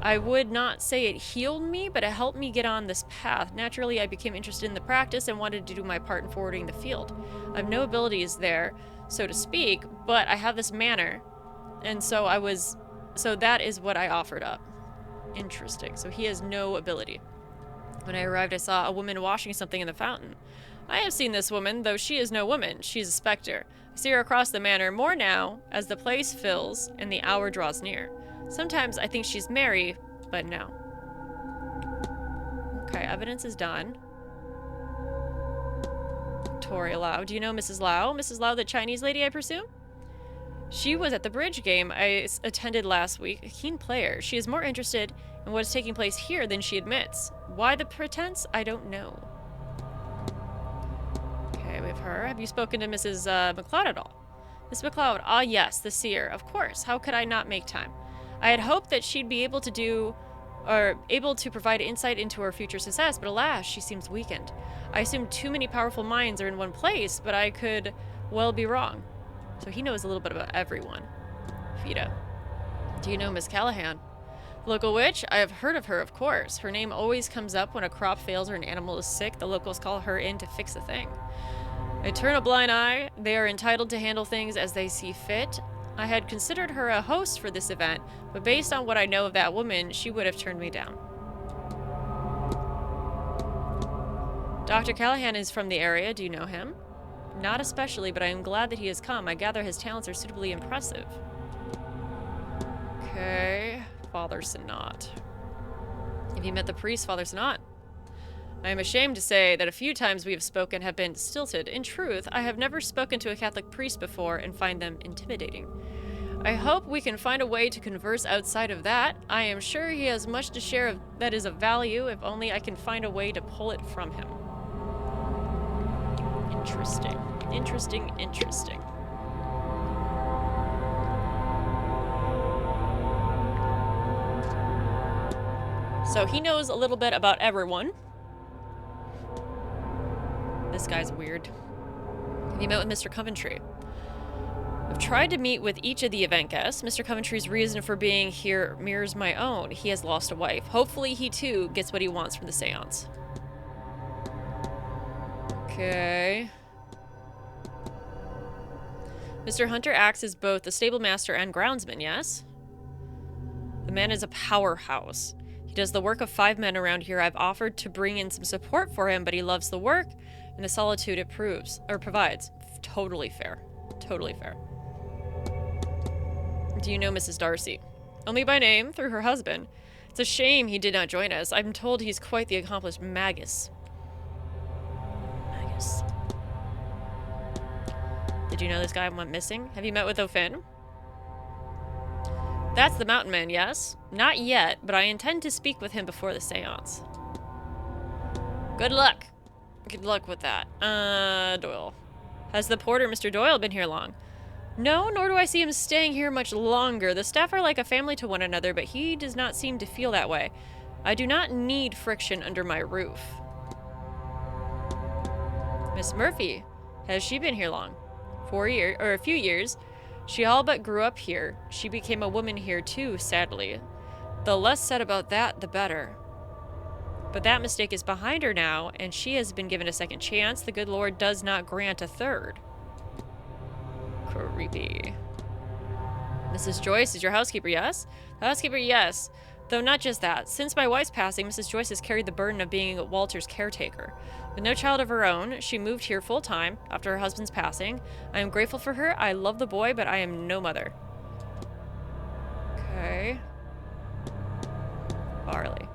I would not say it healed me, but it helped me get on this path. Naturally, I became interested in the practice and wanted to do my part in forwarding the field. I have no abilities there, so to speak, but I have this manor, and so that is what I offered up. Interesting. So he has no ability. When I arrived, I saw a woman washing something in the fountain. I have seen this woman, though she is no woman. She is a specter. I see her across the manor more now, as the place fills and the hour draws near. Sometimes I think she's Mary, but no. Okay, evidence is done. Victoria Lau. Do you know Mrs. Lau? Mrs. Lau, the Chinese lady, I presume? She was at the bridge game I attended last week. A keen player. She is more interested in what is taking place here than she admits. Why the pretense? I don't know. Okay, we have her. Have you spoken to Mrs. McLeod at all? Miss McLeod. Ah, yes, the seer. Of course. How could I not make time? I had hoped that she'd be able to provide insight into her future success, but alas, she seems weakened. I assume too many powerful minds are in one place, but I could well be wrong. So he knows a little bit about everyone. Fida. Do you know Miss Callahan? Local witch? I have heard of her, of course. Her name always comes up when a crop fails or an animal is sick. The locals call her in to fix a thing. I turn a blind eye. They are entitled to handle things as they see fit. I had considered her a host for this event, but based on what I know of that woman, she would have turned me down. Dr. Callahan is from the area. Do you know him? Not especially, but I am glad that he has come. I gather his talents are suitably impressive. Okay. Father Sanat. Have you met the priest, Father Sanat? I am ashamed to say that a few times we have spoken have been stilted. In truth, I have never spoken to a Catholic priest before and find them intimidating. I hope we can find a way to converse outside of that. I am sure he has much to share that is of value, if only I can find a way to pull it from him. Interesting. Interesting, interesting. So he knows a little bit about everyone. This guy's weird. Have you met with Mr. Coventry? I've tried to meet with each of the event guests. Mr. Coventry's reason for being here mirrors my own. He has lost a wife. Hopefully he too gets what he wants from the seance. Okay. Mr. Hunter acts as both the stable master and groundsman, yes? The man is a powerhouse. He does the work of 5 men around here. I've offered to bring in some support for him, but he loves the work and the solitude it provides. Totally fair. Totally fair. Do you know Mrs. Darcy? Only by name, through her husband. It's a shame he did not join us. I'm told he's quite the accomplished magus. Magus. Did you know this guy went missing? Have you met with O'Finn? That's the mountain man, yes? Not yet, but I intend to speak with him before the seance. Good luck. Good luck with that. Doyle. Has the porter, Mr. Doyle, been here long? No, nor do I see him staying here much longer. The staff are like a family to one another, but he does not seem to feel that way. I do not need friction under my roof. Miss Murphy. Has she been here long? 4 years, or a few years. She all but grew up here. She became a woman here too, sadly. The less said about that, the better. But that mistake is behind her now, and she has been given a second chance. The good Lord does not grant a third. Creepy. Mrs. Joyce is your housekeeper, yes? The housekeeper, yes. Though not just that. Since my wife's passing, Mrs. Joyce has carried the burden of being Walter's caretaker. With no child of her own, she moved here full-time after her husband's passing. I am grateful for her. I love the boy, but I am no mother. Okay. Barley.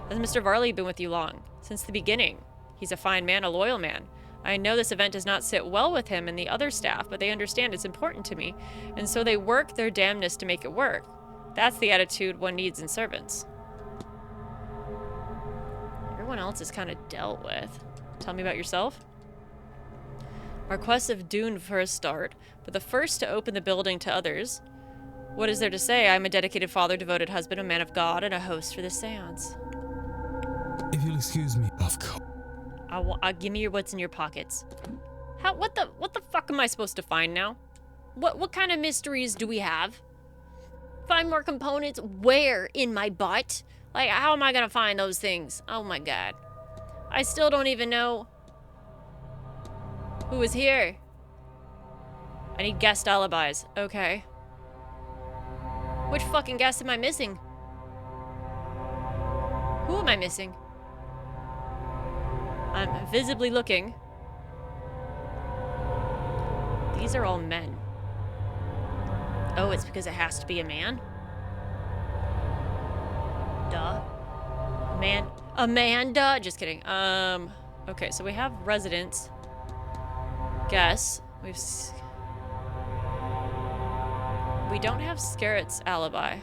Has Mr. Varley been with you long? Since the beginning. He's a fine man, a loyal man. I know this event does not sit well with him and the other staff, but they understand it's important to me, and so they work their damnedest to make it work. That's the attitude one needs in servants. Everyone else is kind of dealt with. Tell me about yourself. Marquess of Dune for a start, but the first to open the building to others. What is there to say? I'm a dedicated father, devoted husband, a man of God, and a host for the seance. If you'll excuse me. Of course. Give me what's in your pockets. What the fuck am I supposed to find now? What kind of mysteries do we have? Find more components? Where? In my butt? Like, how am I gonna find those things? Oh my god. I still don't even know who was here. I need guest alibis. Okay. Which fucking guest am I missing? Who am I missing? I'm visibly looking. These are all men. Oh, it's because it has to be a man? Duh. Amanda? Just kidding. Okay, so we have residents. Guess. We don't have Scarrett's alibi.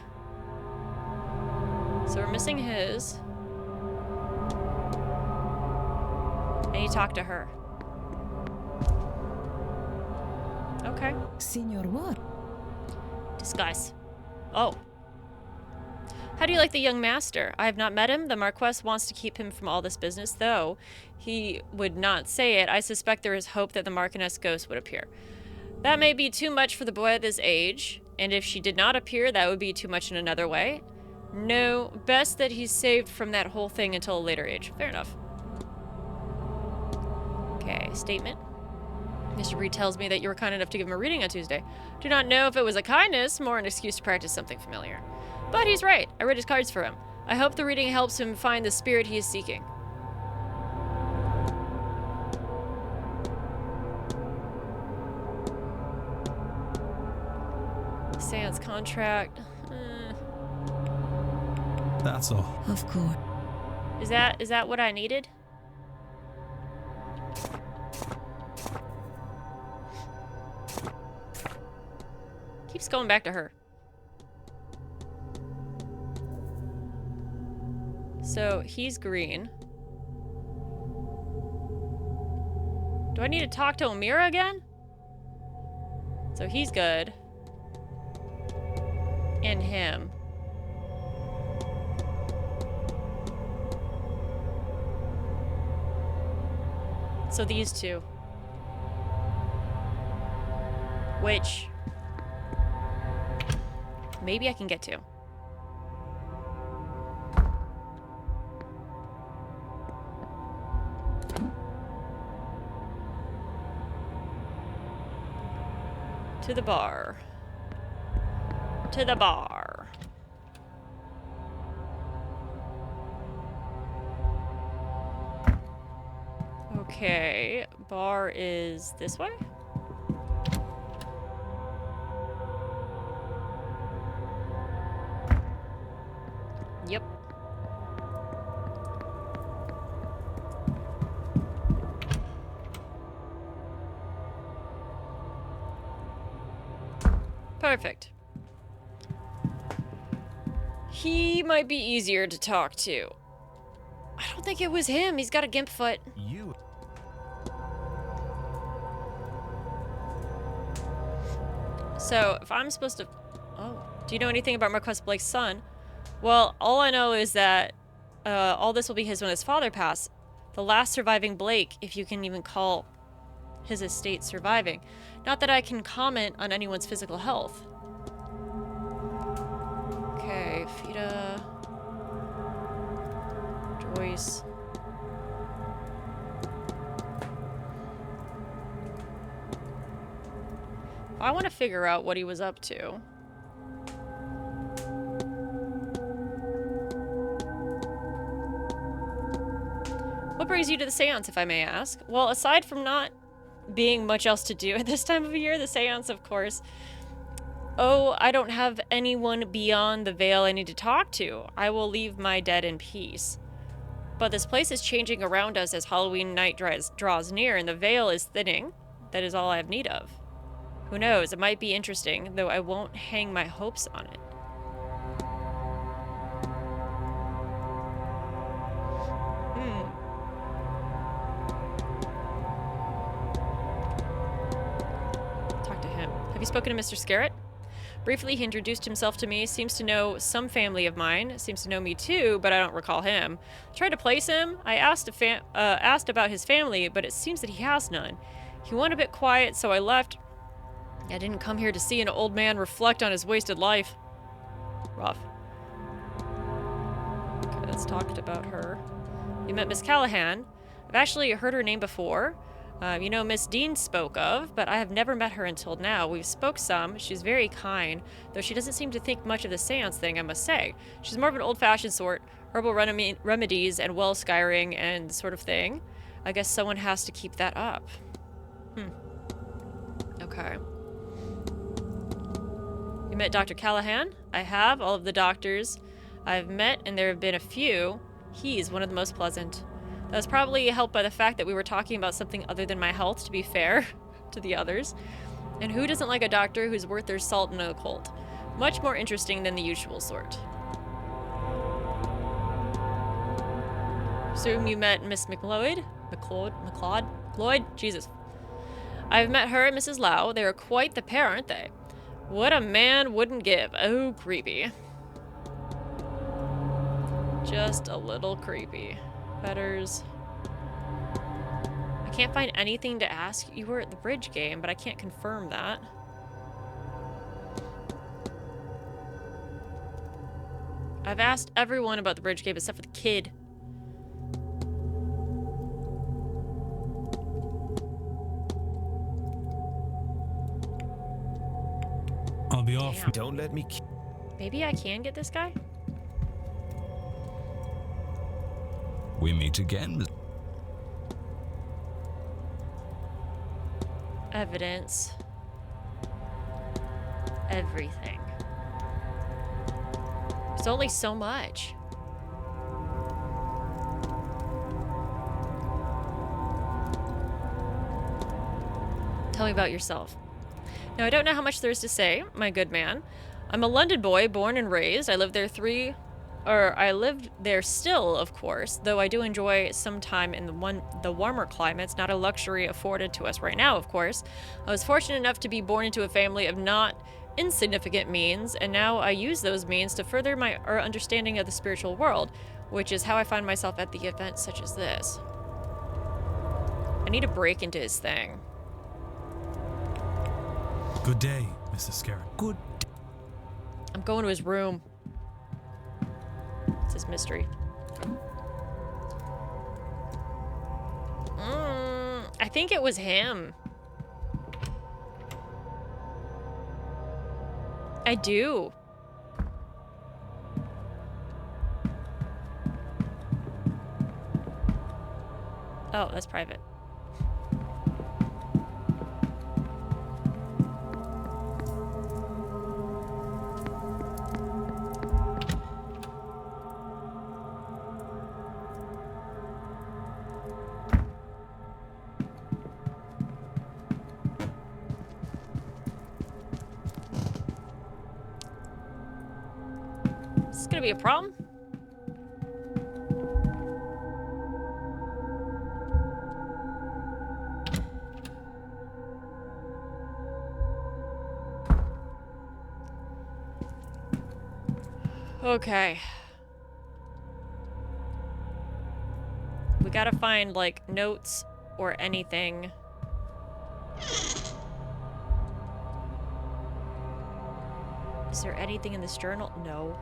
So we're missing his. I need to talk to her. Okay. Senor what? Disguise. Oh. How do you like the young master? I have not met him. The Marquess wants to keep him from all this business, though he would not say it. I suspect there is hope that the Marchioness ghost would appear. That may be too much for the boy at this age, and if she did not appear, that would be too much in another way. No, best that he's saved from that whole thing until a later age. Fair enough. Okay, statement. Mr. Reed tells me that you were kind enough to give him a reading on Tuesday. Do not know if it was a kindness, more an excuse to practice something familiar. But he's right. I read his cards for him. I hope the reading helps him find the spirit he is seeking. Seance contract. That's all. Of course. Is that what I needed? Keeps going back to her. So he's green. Do I need to talk to Omira again? So he's good. And him. So these two. Which maybe I can get to. To the bar. To the bar. Okay, bar is this way? Yep. Perfect. He might be easier to talk to. I don't think it was him. He's got a gimp foot. You. So, if I'm supposed to... Oh, do you know anything about Marquess Blake's son? Well, all I know is that all this will be his when his father passed. The last surviving Blake, if you can even call his estate surviving. Not that I can comment on anyone's physical health. Okay, Fida... Joyce... I want to figure out what he was up to. What brings you to the seance, if I may ask? Well, aside from not being much else to do at this time of year, the seance, of course. Oh, I don't have anyone beyond the veil I need to talk to. I will leave my dead in peace. But this place is changing around us as Halloween night draws near and the veil is thinning. That is all I have need of. Who knows, it might be interesting, though I won't hang my hopes on it. Talk to him. Have you spoken to Mr. Scarrett? Briefly, he introduced himself to me, seems to know some family of mine, seems to know me too, but I don't recall him. I tried to place him. I asked about his family, but it seems that he has none. He went a bit quiet, so I left. I didn't come here to see an old man reflect on his wasted life. Rough. Okay, let's talk about her. You met Miss Callahan. I've actually heard her name before. You know, Miss Dean spoke of, but I have never met her until now. We've spoke some. She's very kind, though she doesn't seem to think much of the seance thing, I must say. She's more of an old-fashioned sort, herbal remedies and well scrying and sort of thing. I guess someone has to keep that up. Okay. You met Dr. Callahan? I have. All of the doctors I've met, and there have been a few. He's one of the most pleasant. That was probably helped by the fact that we were talking about something other than my health, to be fair to the others. And who doesn't like a doctor who's worth their salt in an occult? Much more interesting than the usual sort. Assume you met Miss McLeod? McLeod? Jesus. I've met her and Mrs. Lau. They are quite the pair, aren't they? What a man wouldn't give. Oh, creepy. Just a little creepy. Betters. I can't find anything to ask. You were at the bridge game, but I can't confirm that. I've asked everyone about the bridge game except for the kid. I'll be off. Damn. Don't let me. Maybe I can get this guy? We meet again. Evidence. Everything. There's only so much. Tell me about yourself. Now, I don't know how much there is to say, my good man. I'm a London boy, born and raised. I lived there still, of course, though I do enjoy some time in the warmer climates, not a luxury afforded to us right now, of course. I was fortunate enough to be born into a family of not insignificant means, and now I use those means to further our understanding of the spiritual world, which is how I find myself at the events such as this. I need to break into his thing. Good day, Mrs. Scarrett. Good. I'm going to his room. It's his mystery. I think it was him. I do. Oh, that's private. Is this gonna be a problem? Okay. We gotta find, like, notes or anything. Is there anything in this journal? No.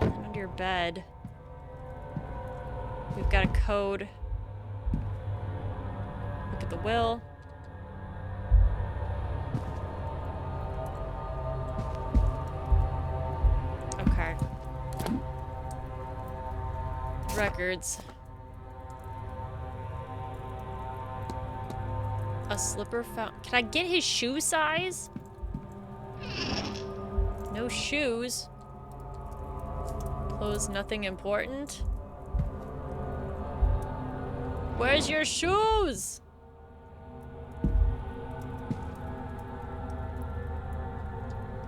Nothing under your bed. We've got a code. Look at the will. Okay. Records. A slipper found. Can I get his shoe size? No shoes. Clothes, nothing important. Where's your shoes?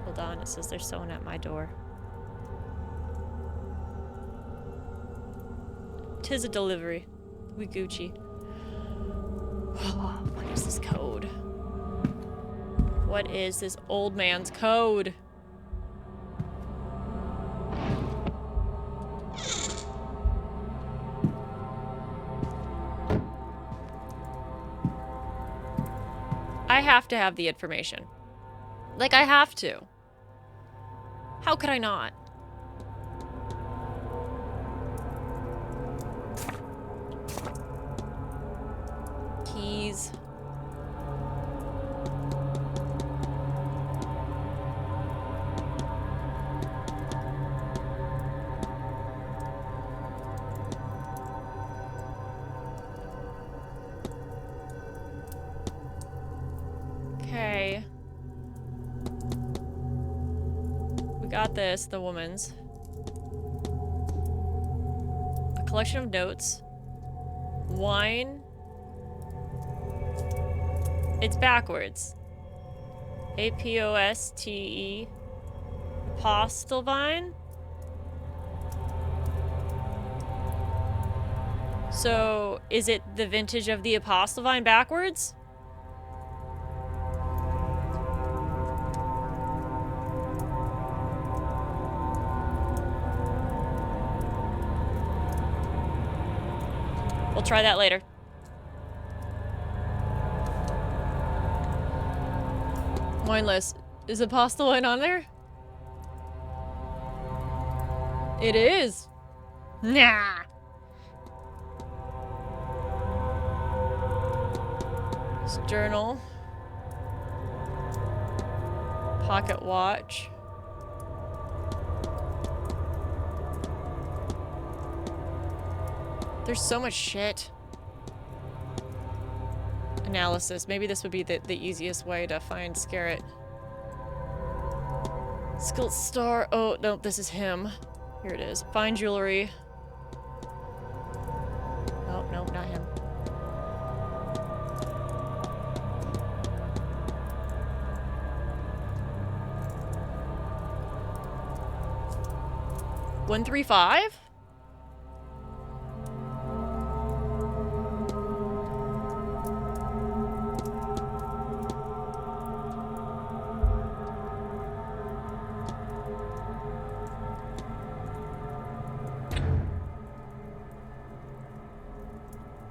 Hold on, it says there's someone at my door. Tis a delivery. We Gucci. What is this code? What is this old man's code? I have to have the information. Like, I have to. How could I not? Keys. Okay. We got this, the woman's. A collection of notes. Wine. It's backwards. A-P-O-S-T-E. Apostlevine? So, is it the vintage of the Apostlevine backwards? We'll try that later. Wine list. Is Apostle wine on there? It is. Nah. This journal. Pocket watch. There's so much shit. Analysis. Maybe this would be the easiest way to find Scarrett. Skilt star. Oh, no, this is him. Here it is. Fine jewelry. Oh, no, not him. $135?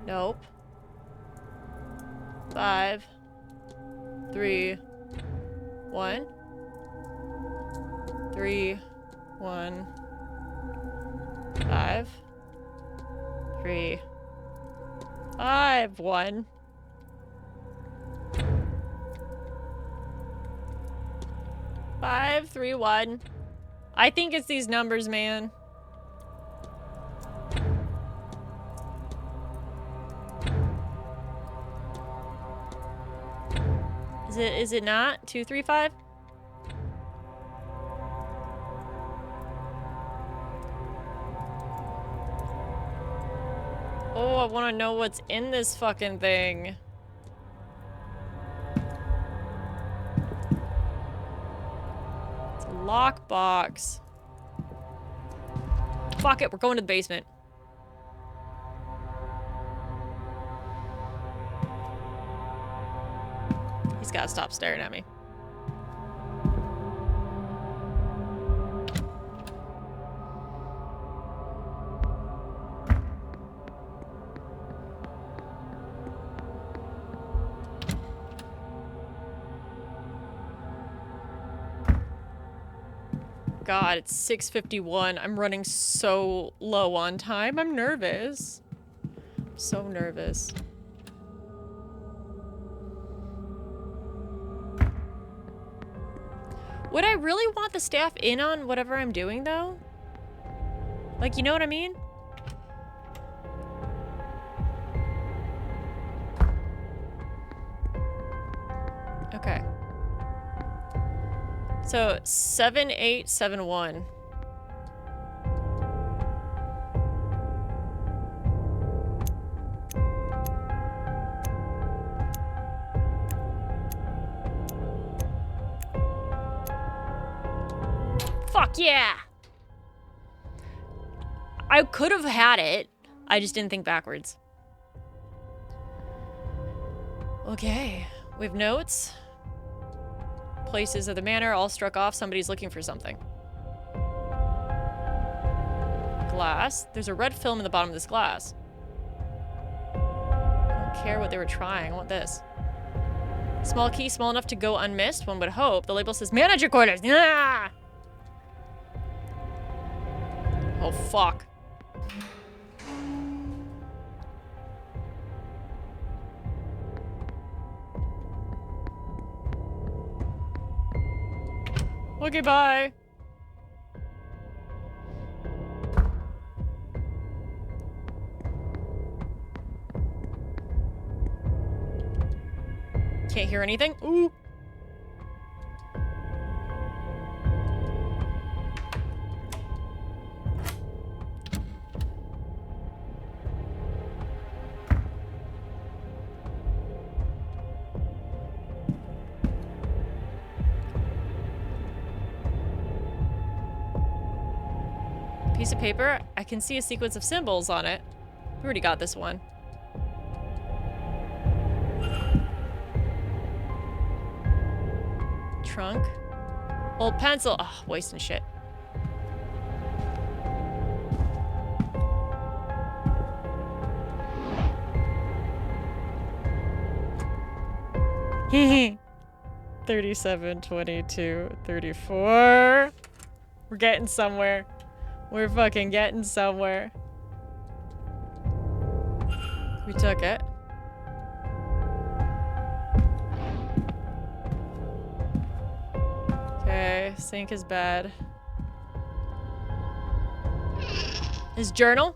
Nope. 5, 3, 1. 3, 1. 5, 3, 5, 1. 5, 3, 1. I think it's these numbers, man. Is it not? 2, 3, 5? Oh, I want to know what's in this fucking thing. It's a lockbox. Fuck it, we're going to the basement. He's gotta stop staring at me. God, it's 6:51. I'm running so low on time. I'm nervous. I'm so nervous. Would I really want the staff in on whatever I'm doing, though? Like, you know what I mean? Okay. So 7871. Fuck yeah! I could have had it. I just didn't think backwards. Okay, we have notes. Places of the manor all struck off. Somebody's looking for something. Glass. There's a red film in the bottom of this glass. I don't care what they were trying. I want this. Small key, small enough to go unmissed, one would hope. The label says manager quarters. Ah! Oh, fuck. Okay, bye. Can't hear anything. Ooh. Piece of paper. I can see a sequence of symbols on it. We already got this one. Trunk. Old pencil. Ugh, wasting shit. Hehe. 37, 22, 34. We're getting somewhere. We're fucking getting somewhere. We took it. Okay, sink is bad. His journal?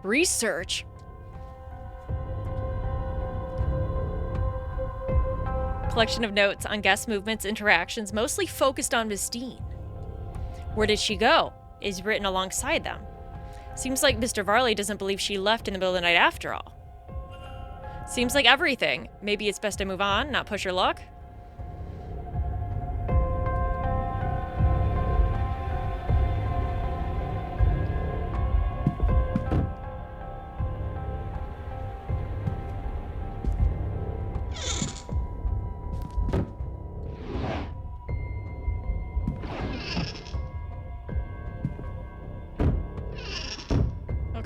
Research. Collection of notes on guest movements, interactions, mostly focused on Mistine. Where did she go? Is written alongside them. Seems like Mr. Varley doesn't believe she left in the middle of the night after all. Seems like everything. Maybe it's best to move on, not push her luck.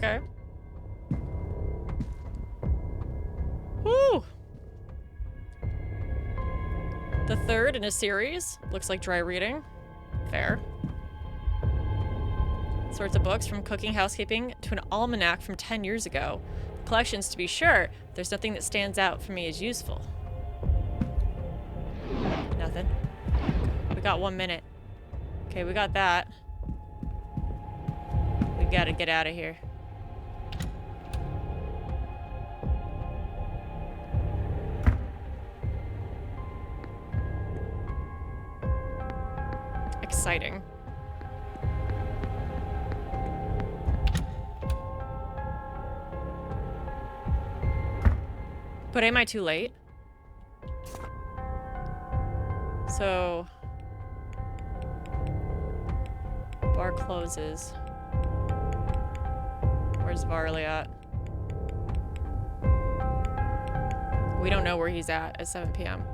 Okay. Woo! The third in a series. Looks like dry reading. Fair. Sorts of books from cooking, housekeeping to an almanac from 10 years ago. Collections, to be sure. There's nothing that stands out for me as useful. Nothing. We got 1 minute. Okay, we got that. We gotta get out of here. Exciting. But am I too late? So... bar closes. Where's Varley at? We don't know where he's at 7 p.m.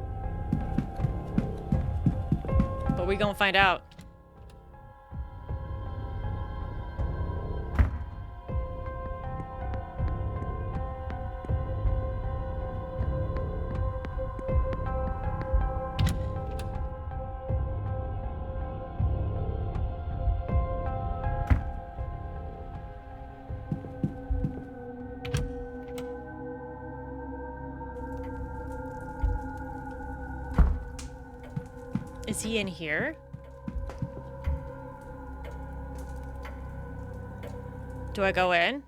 But we gonna find out. Is he in here? Do I go in?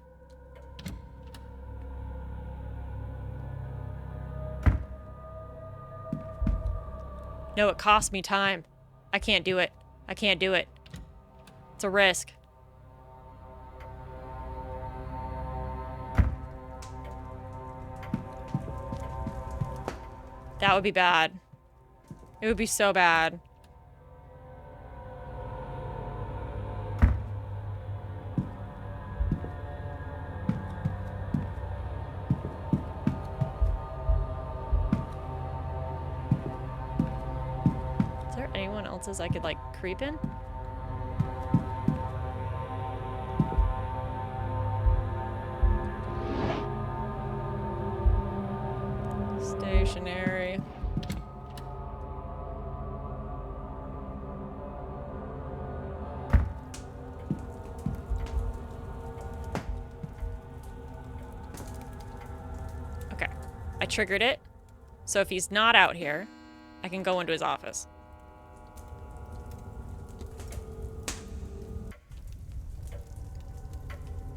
No, it cost me time. I can't do it. I can't do it. It's a risk. That would be bad. It would be so bad. Is there anyone else's I could, like, creep in? Stationary. Okay. I triggered it. So if he's not out here, I can go into his office.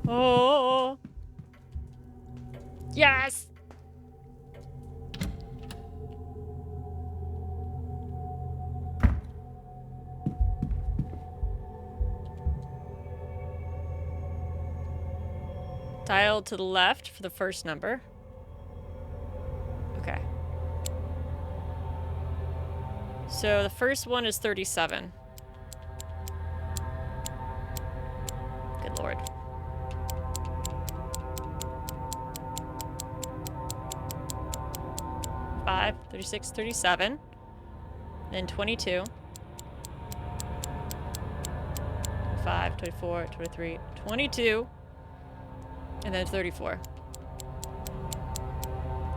Oh. Yes. Dial to the left for the first number. Okay. So the first one is 37. Good lord. Five, 36, 37. Then 22. 5, 24, 23, 22. And then 34.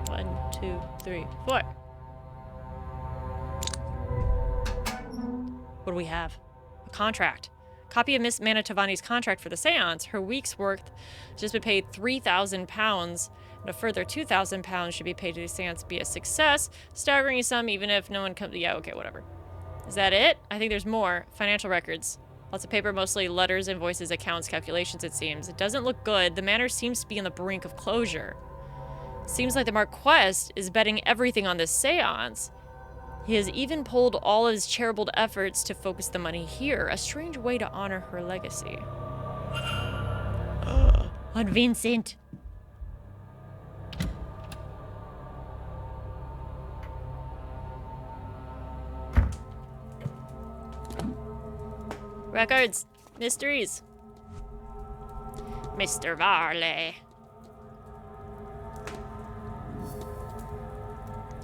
1, 2, 3, 4. What do we have? A contract. Copy of Miss Manitavani's contract for the seance. Her week's worth has just been paid £3,000, and a further £2,000 should be paid to the seance be a success. Staggering sum, even if no one comes. Yeah, okay, whatever. Is that it? I think there's more. Financial records. Lots of paper, mostly letters, invoices, accounts, calculations, it seems. It doesn't look good. The manor seems to be on the brink of closure. Seems like the Marquess is betting everything on this seance. He has even pulled all his charitable efforts to focus the money here. A strange way to honor her legacy. On Vincent. Records. Mysteries. Mr. Varley.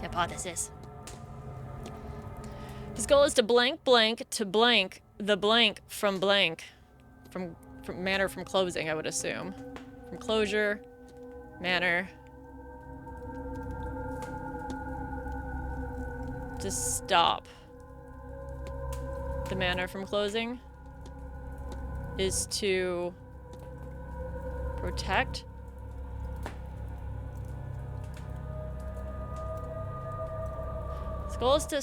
Hypothesis. His goal is to blank blank to blank the blank from blank. From manor from closing, I would assume. From closure, manor. To stop the manor from closing is to protect. His goal is to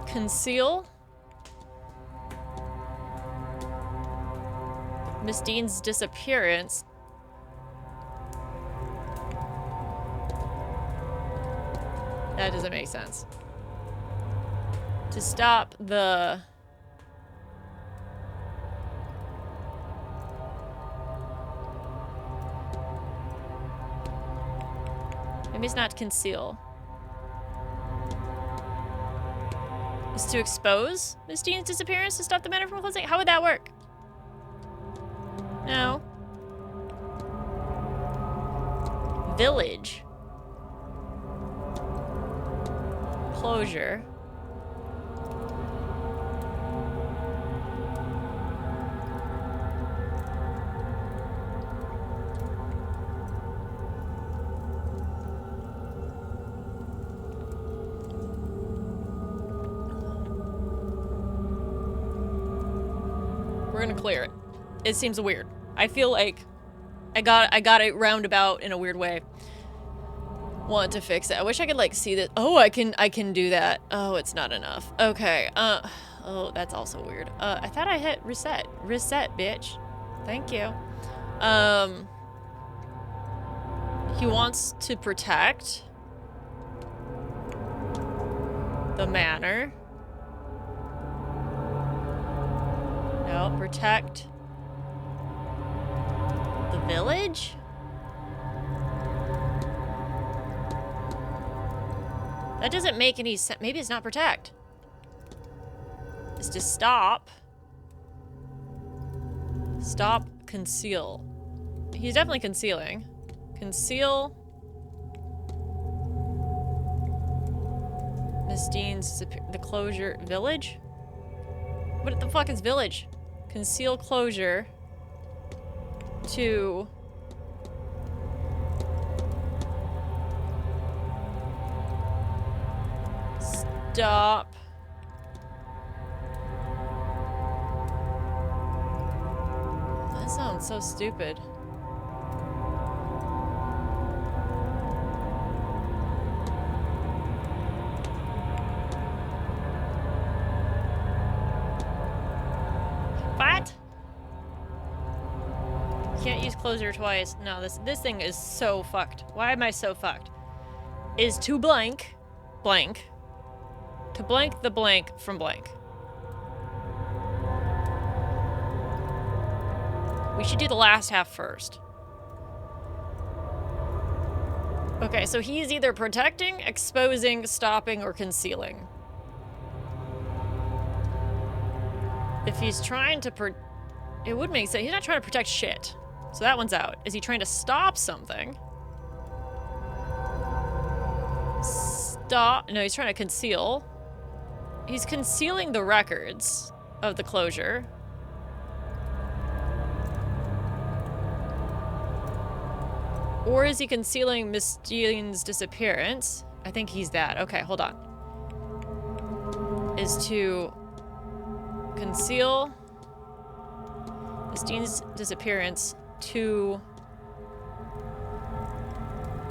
conceal Miss Dean's disappearance. That doesn't make sense. To stop the... Maybe it's not conceal. Is to expose Miss Dean's disappearance to stop the manor from closing? How would that work? No. Village. Closure. We're gonna clear it. It seems weird. I feel like I got it roundabout in a weird way. Want to fix it. I wish I could like see that. Oh, I can do that. Oh, it's not enough. Okay. Oh, that's also weird. I thought I hit reset. Reset, bitch. Thank you. He wants to protect. the manor. No, protect the village? That doesn't make any sense. Maybe it's not protect. It's to stop. Stop, conceal. He's definitely concealing. Conceal. Miss Dean's the closure village? What the fuck is village? Conceal closure to stop that sounds so stupid. What? Can't use closure twice. No, this thing is so fucked. Why am I so fucked? Is to blank. To blank the blank from blank. We should do the last half first. Okay, so he's either protecting, exposing, stopping, or concealing. If he's trying to it would make sense. He's not trying to protect shit. So that one's out. Is he trying to stop something? Stop. No, he's trying to conceal. He's concealing the records of the closure. Or is he concealing Miss Dean's disappearance? I think he's that. Okay, hold on. Is to conceal Miss Dean's disappearance to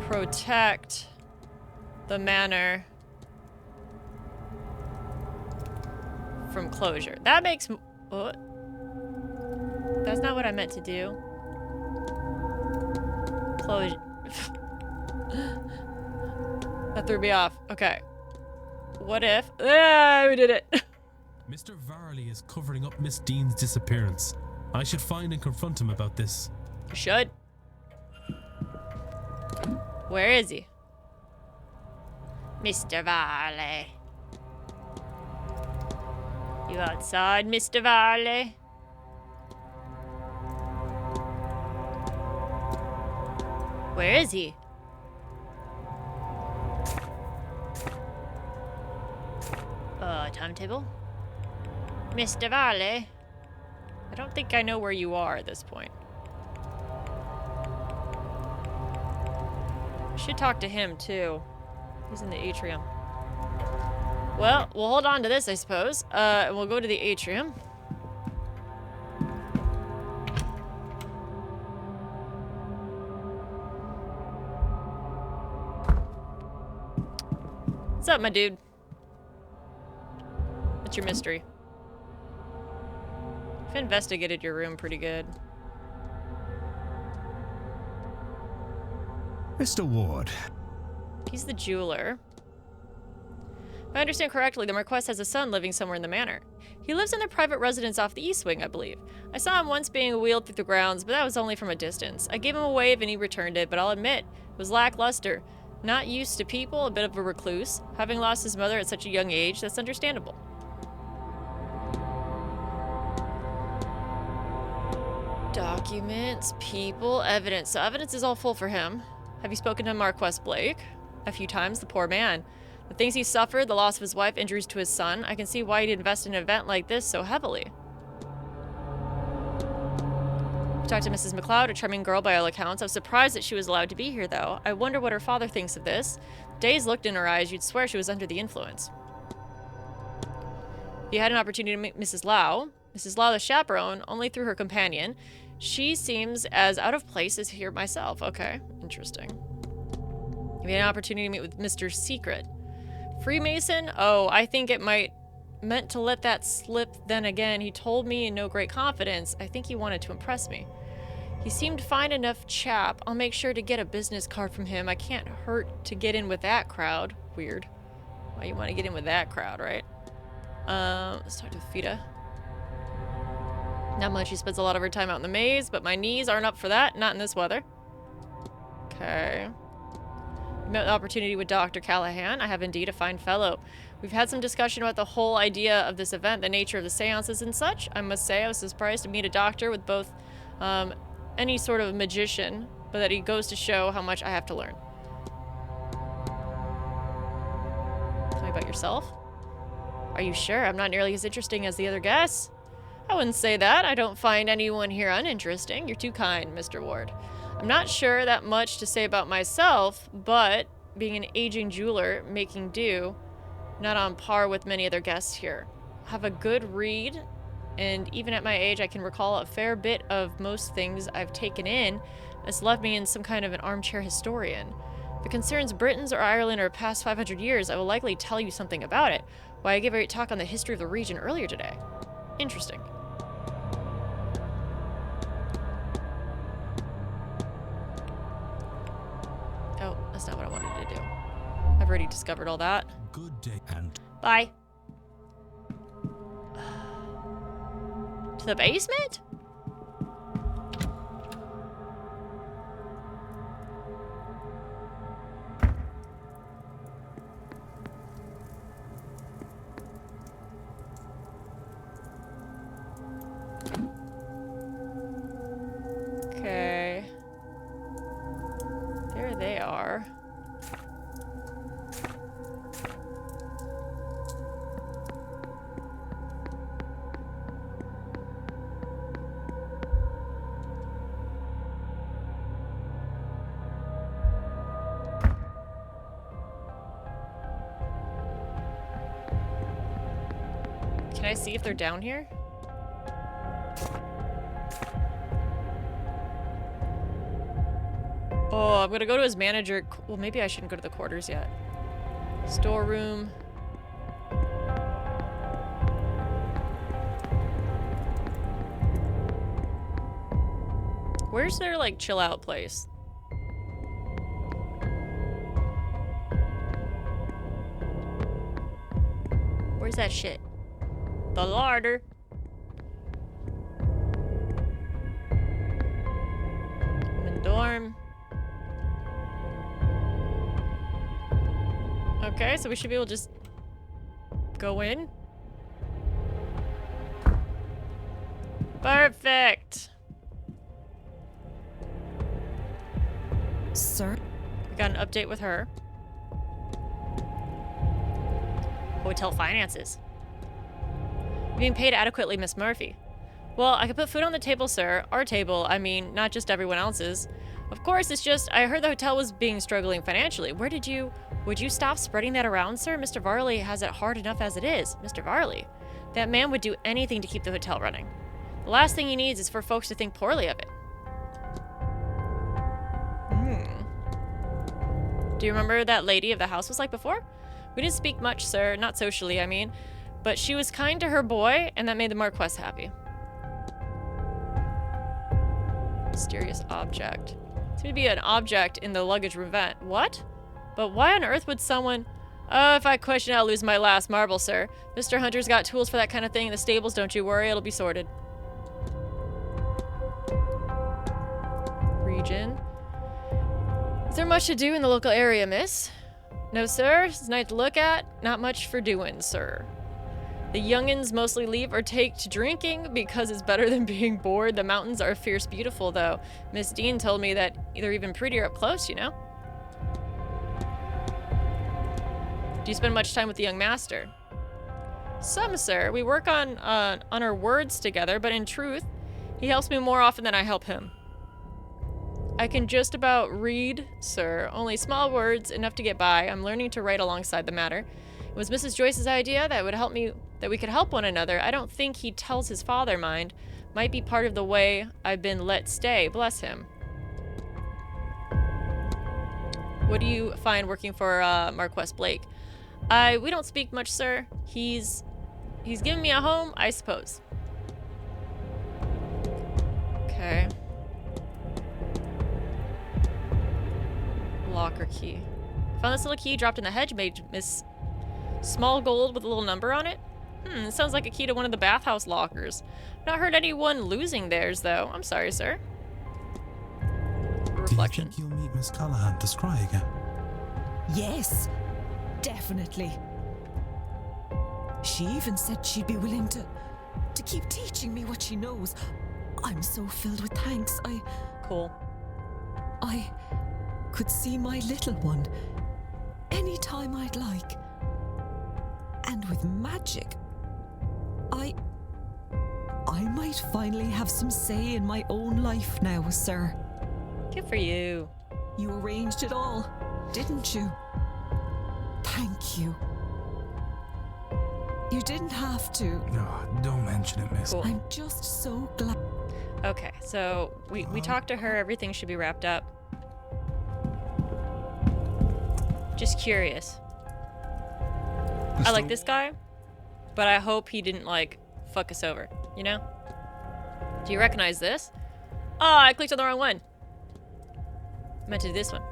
protect the manor from closure. That makes... What? That's not what I meant to do. Closure. That threw me off. Okay. What if... Ah, we did it. Mr. Varley is covering up Miss Dean's disappearance. I should find and confront him about this. You should. Where is he? Mr. Varley. You outside, Mr. Varley? Where is he? Timetable? Mr. Varley? I don't think I know where you are at this point. I should talk to him, too. He's in the atrium. Well, we'll hold on to this, I suppose. And we'll go to the atrium. What's up, my dude? What's your mystery? I've investigated your room pretty good. Mr. Ward. He's the jeweler. If I understand correctly, the Marquess has a son living somewhere in the manor. He lives in their private residence off the east wing, I believe. I saw him once being wheeled through the grounds, but that was only from a distance. I gave him a wave and he returned it, but I'll admit, it was lackluster. Not used to people, a bit of a recluse. Having lost his mother at such a young age, that's understandable. Documents, people, evidence. So evidence is all full for him. Have you spoken to Marquess Blake? A few times, the poor man. The things he suffered, the loss of his wife, injuries to his son, I can see why he'd invest in an event like this so heavily. We talked to Mrs. McLeod, a charming girl by all accounts. I was surprised that she was allowed to be here, though. I wonder what her father thinks of this. Days looked in her eyes, you'd swear she was under the influence. You had an opportunity to meet Mrs. Lau. Mrs. Lau, the chaperone, only through her companion. She seems as out of place as here myself. Okay, interesting. You had an opportunity to meet with Mr. Secret. Freemason? Oh, I think it meant to let that slip then again. He told me in no great confidence. I think he wanted to impress me. He seemed fine enough chap. I'll make sure to get a business card from him. I can't hurt to get in with that crowd. Weird. Well, you want to get in with that crowd, right? Let's talk to Fida. Not much. She spends a lot of her time out in the maze, but my knees aren't up for that. Not in this weather. Okay. Met the opportunity with Dr. Callahan. I have indeed a fine fellow. We've had some discussion about the whole idea of this event, the nature of the seances and such. I must say I was surprised to meet a doctor with both any sort of magician, but that he goes to show how much I have to learn. Tell me about yourself. Are you sure? I'm not nearly as interesting as the other guests. I wouldn't say that. I don't find anyone here uninteresting. You're too kind, Mr. Ward. I'm not sure that much to say about myself, but being an aging jeweler, making do, not on par with many other guests here. Have a good read, and even at my age, I can recall a fair bit of most things I've taken in. It's left me in some kind of an armchair historian. If it concerns Britons or Ireland or past 500 years, I will likely tell you something about it. Why, I gave a talk on the history of the region earlier today. Interesting. Oh, that's not what I wanted to do. I've already discovered all that. Good day and Bye. To the basement? Okay. There they are. Can I see if they're down here? Oh, I'm gonna go to his manager. Well, maybe I shouldn't go to the quarters yet. Storeroom. Where's their, like, chill out place? Where's that shit? The larder. I'm in dorm. Okay, so we should be able to just go in. Perfect. Sir? We got an update with her. Hotel finances. You're being paid adequately, Miss Murphy. Well, I could put food on the table, sir. Our table, I mean, not just everyone else's. Of course, it's just, I heard the hotel was struggling financially. Would you stop spreading that around, sir? Mr. Varley has it hard enough as it is. Mr. Varley? That man would do anything to keep the hotel running. The last thing he needs is for folks to think poorly of it. Do you remember that lady of the house was like before? We didn't speak much, sir. Not socially, I mean. But she was kind to her boy, and that made the Marquess happy. Mysterious object. Seemed to be an object in the luggage room vent. What? But why on earth would someone... Oh, if I question it, I'll lose my last marble, sir. Mr. Hunter's got tools for that kind of thing in the stables, don't you worry. It'll be sorted. Region. Is there much to do in the local area, miss? No, sir. It's nice to look at. Not much for doing, sir. The youngins mostly leave or take to drinking because it's better than being bored. The mountains are fierce beautiful, though. Miss Dean told me that they're even prettier up close, you know? Do you spend much time with the young master? Some, sir. We work on our words together, but in truth, he helps me more often than I help him. I can just about read, sir. Only small words, enough to get by. I'm learning to write alongside the matter. It was Mrs. Joyce's idea that we could help one another. I don't think he tells his father, mind. Might be part of the way I've been let stay. Bless him. What do you find working for Marquess Blake? We don't speak much, sir. He's given me a home, I suppose. Okay. Locker key. Found this little key dropped in the hedge, made Miss Small gold with a little number on it? It sounds like a key to one of the bathhouse lockers. Not heard anyone losing theirs, though. I'm sorry, sir. Reflection. Do you think you'll meet Miss Callahan, the scry again? Yes, definitely. She even said she'd be willing to keep teaching me what she knows. I'm so filled with thanks. Cool. I could see my little one anytime I'd like. And with magic, I might finally have some say in my own life now, sir. Good for you. You arranged it all, didn't you? Thank you. You didn't have to. No, don't mention it, miss. Cool. I'm just so glad. Okay, so we talked to her. Everything should be wrapped up. Just curious. I like this guy, but I hope he didn't, like, fuck us over, you know? Do you recognize this? Oh, I clicked on the wrong one. I meant to do this one.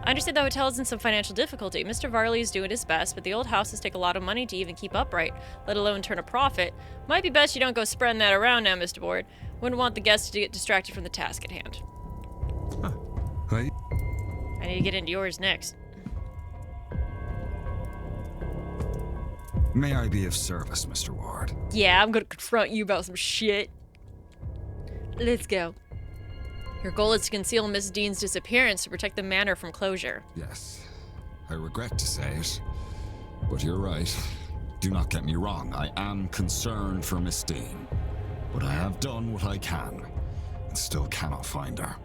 I understand the hotel is in some financial difficulty. Mr. Varley is doing his best, but the old houses take a lot of money to even keep upright, let alone turn a profit. Might be best you don't go spreading that around now, Mr. Ward. Wouldn't want the guests to get distracted from the task at hand. Huh. Hey. I need to get into yours next. May I be of service, Mr. Ward? Yeah, I'm gonna confront you about some shit. Let's go. Your goal is to conceal Miss Dean's disappearance to protect the manor from closure. Yes. I regret to say it, but you're right. Do not get me wrong, I am concerned for Miss Dean. But I have done what I can, and still cannot find her.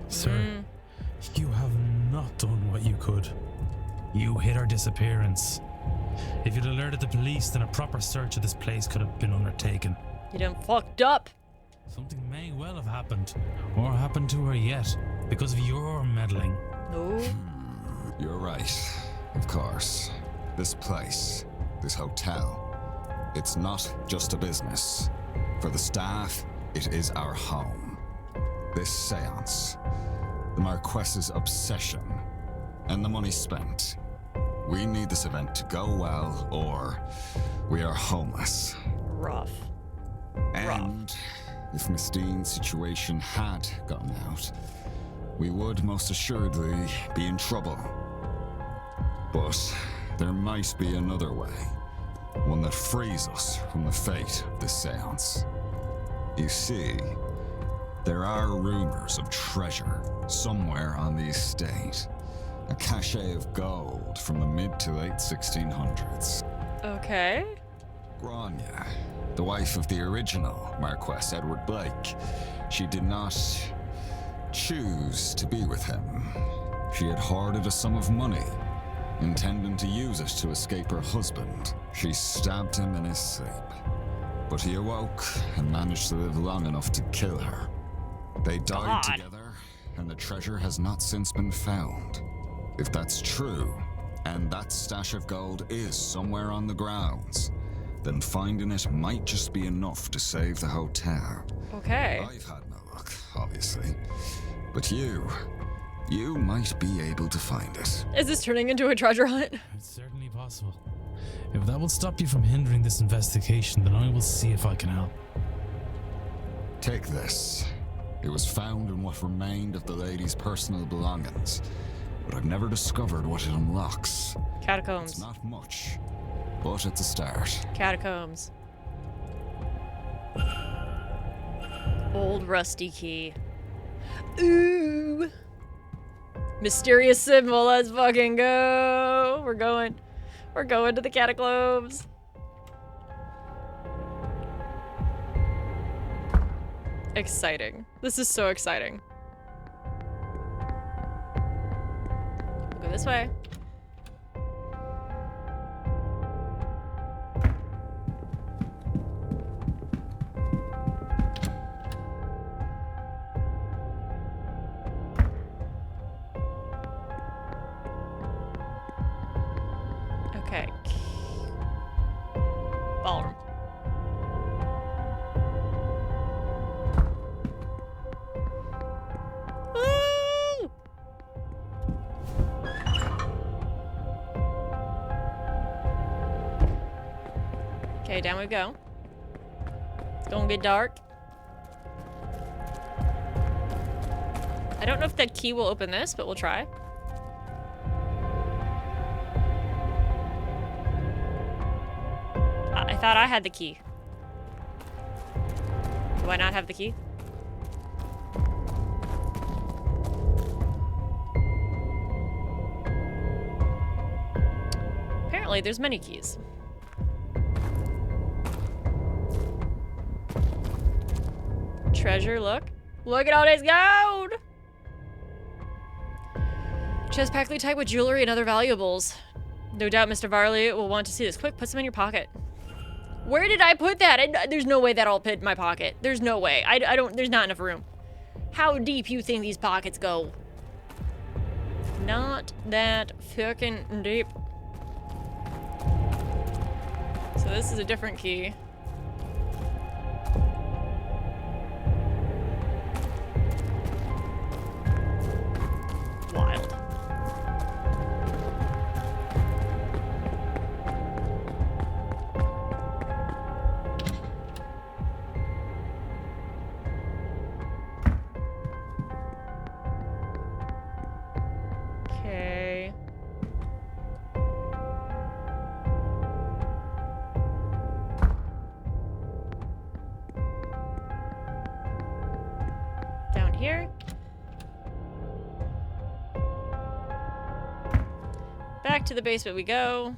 Sir, you have not done what you could. You hid her disappearance. If you'd alerted the police, then a proper search of this place could have been undertaken. You done fucked up. Something may well have happened, or happened to her yet, because of your meddling. No. You're right, of course. This place, this hotel, it's not just a business. For the staff, it is our home. This seance, the Marquess's obsession, and the money spent. We need this event to go well, or we are homeless. Rough. And if Miss Dean's situation had gotten out, we would most assuredly be in trouble. But there might be another way, one that frees us from the fate of this seance. You see, there are rumors of treasure somewhere on the estate. A cache of gold from the mid to late 1600s. Okay. Grania, the wife of the original Marquess Edward Blake, she did not choose to be with him. She had hoarded a sum of money, intending to use it to escape her husband. She stabbed him in his sleep, but he awoke and managed to live long enough to kill her. They died together, and the treasure has not since been found. If that's true, and that stash of gold is somewhere on the grounds, then finding it might just be enough to save the hotel. Okay. I've had no luck, obviously, but you might be able to find it. Is this turning into a treasure hunt? It's certainly possible. If that will stop you from hindering this investigation, then I will see if I can help. Take this. It was found in what remained of the lady's personal belongings, but I've never discovered what it unlocks. Catacombs. It's not much, but it's a start. Catacombs. Old rusty key. Ooh. Mysterious symbol. Let's fucking go. We're going to the catacombs. Exciting. This is so exciting. We'll go this way. Okay. Ballroom. Woo! Okay, down we go. It's gonna get dark. I don't know if that key will open this, but we'll try. I thought I had the key. Do I not have the key? Apparently, there's many keys. Treasure, look. Look at all this gold! Chest packly type with jewelry and other valuables. No doubt Mr. Varley will want to see this. Quick, put some in your pocket. Where did I put that? There's no way that all fit in my pocket. There's no way. I don't, there's not enough room. How deep you think these pockets go? Not that fucking deep. So this is a different key. Wild. Okay. Down here. Back to the basement we go.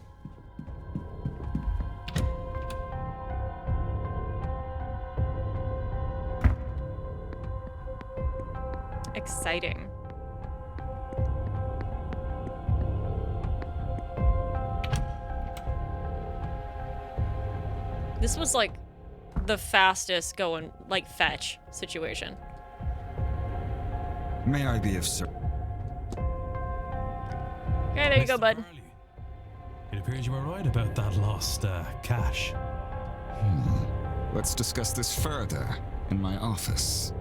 Exciting. This was like the fastest going, like, fetch situation. May I be of service? Okay, there you go, Mr. bud. Varley, it appears you were right about that lost cash. Let's discuss this further in my office.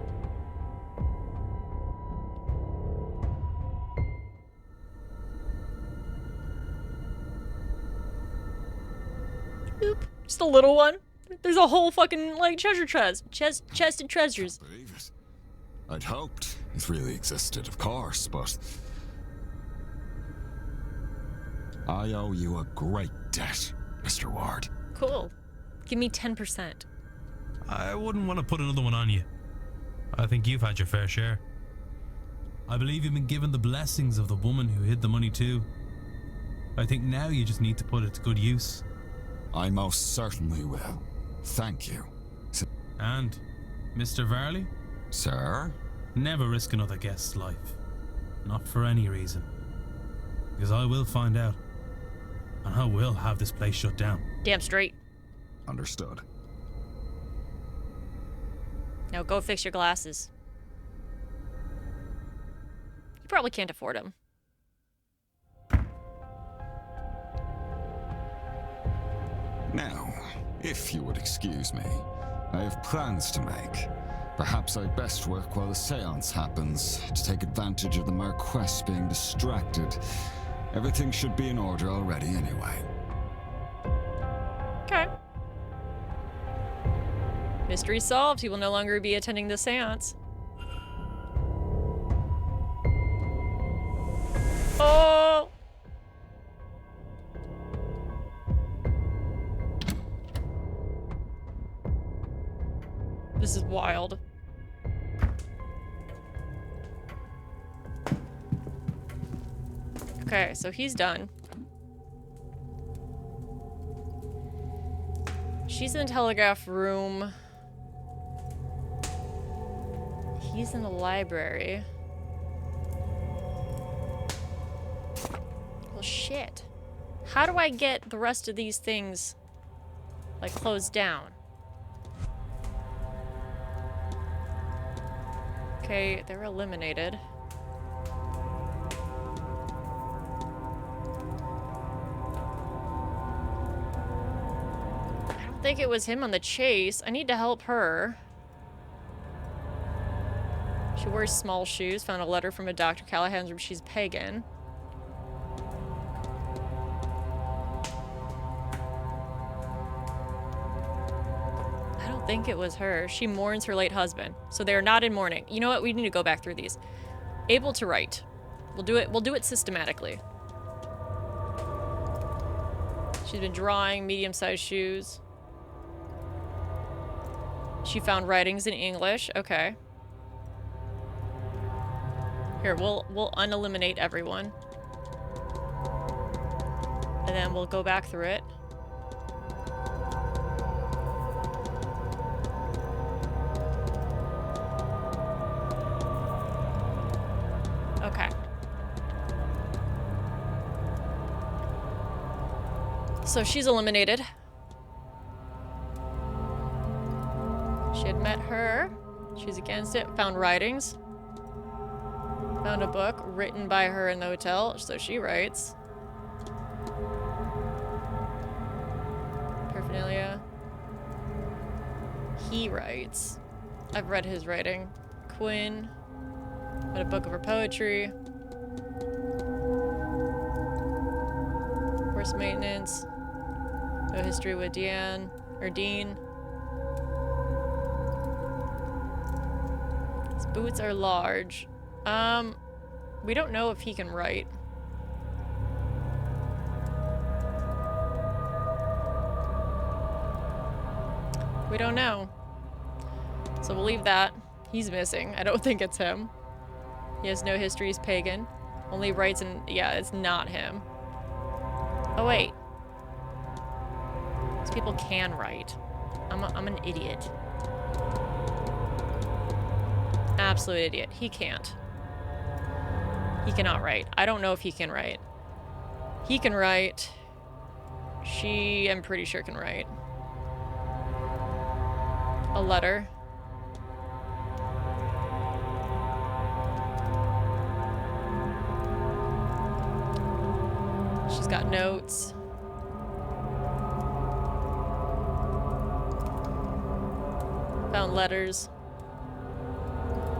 Oop. Just a little one. There's a whole fucking, like, treasure chest of treasures. Believe it. I'd hoped it really existed, of course, but I owe you a great debt, Mr. Ward. Cool. Give me 10%. I wouldn't want to put another one on you. I think you've had your fair share. I believe you've been given the blessings of the woman who hid the money too. I think now you just need to put it to good use. I most certainly will. Thank you. And, Mr. Varley, Sir? never risk another guest's life. Not for any reason. Because I will find out. And I will have this place shut down. Damn straight. Understood. Now go fix your glasses. You probably can't afford them. Now, if you would excuse me, I have plans to make. Perhaps I'd best work while the seance happens, to take advantage of the Marquess being distracted. Everything should be in order already anyway. Okay. Mystery solved. He will no longer be attending the seance. Oh! This is wild. Okay, so he's done. She's in the telegraph room. He's in the library. Well, shit. How do I get the rest of these things, like, closed down? Okay, they're eliminated. I don't think it was him on the chase. I need to help her. She wears small shoes. Found a letter from a Dr. Callahan's room. She's pagan. don't think it was her. She mourns her late husband. So they're not in mourning. You know what? We need to go back through these. Able to write. We'll do it systematically. She's been drawing medium-sized shoes. She found writings in English. Okay. Here, we'll uneliminate everyone. And then we'll go back through it. Okay. So she's eliminated. She had met her. She's against it. Found writings. Found a book written by her in the hotel, so she writes. Paraphernalia. He writes. I've read his writing. Quinn. Read a book of her poetry. Horse maintenance. No history with Dean. His boots are large. We don't know if he can write. We don't know. So we'll leave that. He's missing. I don't think it's him. He has no history, he's pagan. Only writes in... Yeah, it's not him. Oh, wait. These people can write. I'm an idiot. Absolute idiot. He can't. He cannot write. I don't know if he can write. He can write. She, I'm pretty sure, can write. A letter. She's got notes. Found letters.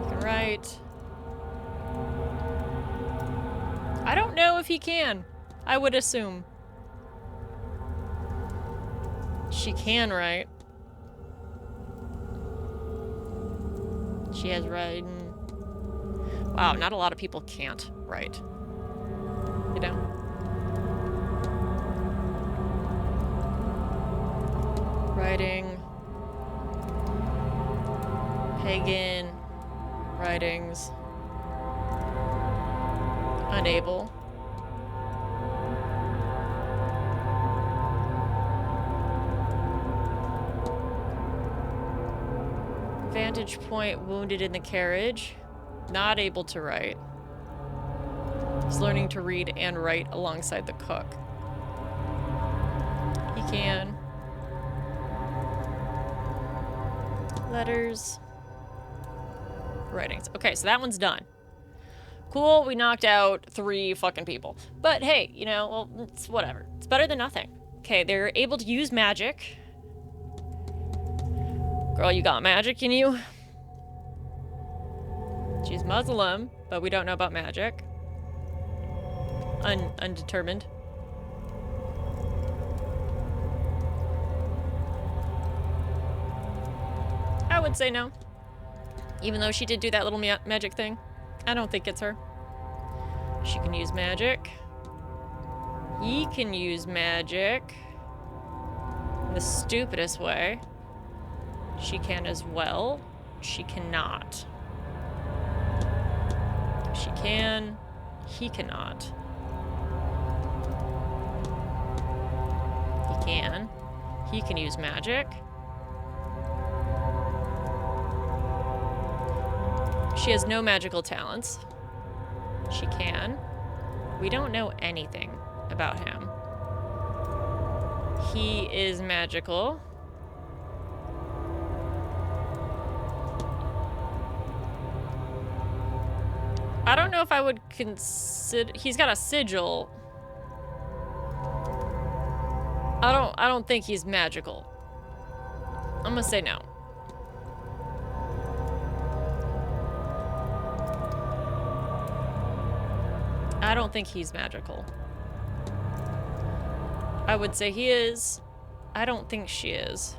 Can write. I don't know if he can. I would assume. She can write. She has writing. Wow, not a lot of people can't write. You know? Writing. Pagan. Writings. Unable. Vantage point wounded in the carriage. Not able to write. He's learning to read and write alongside the cook. He can. Letters. Writings. Okay, so that one's done. Cool, we knocked out 3 fucking people. But hey, you know, well, it's whatever. It's better than nothing. Okay, they're able to use magic. Girl, you got magic in you? She's Muslim, but we don't know about magic. Undetermined. I would say no. Even though she did do that little magic thing. I don't think it's her. She can use magic. He can use magic. In the stupidest way. She can as well. She cannot. She can. He cannot. He can. He can use magic. She has no magical talents. She can. We don't know anything about him. He is magical. I don't know if I would consider... He's got a sigil. I don't think he's magical. I'm gonna say no. I don't think he's magical. I would say he is. I don't think she is.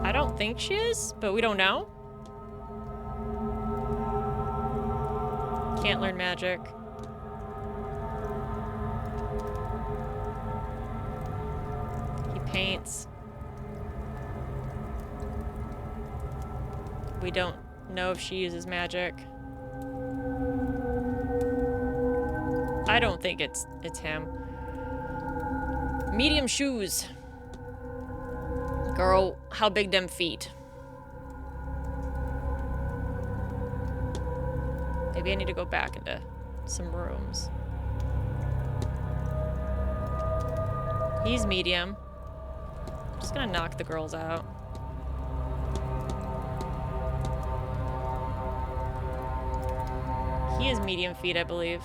I don't think she is, but we don't know. Can't learn magic. He paints. We don't know if she uses magic. I don't think it's him. Medium shoes. Girl, how big them feet? Maybe I need to go back into some rooms. He's medium. I'm just gonna knock the girls out. He is medium feet, I believe.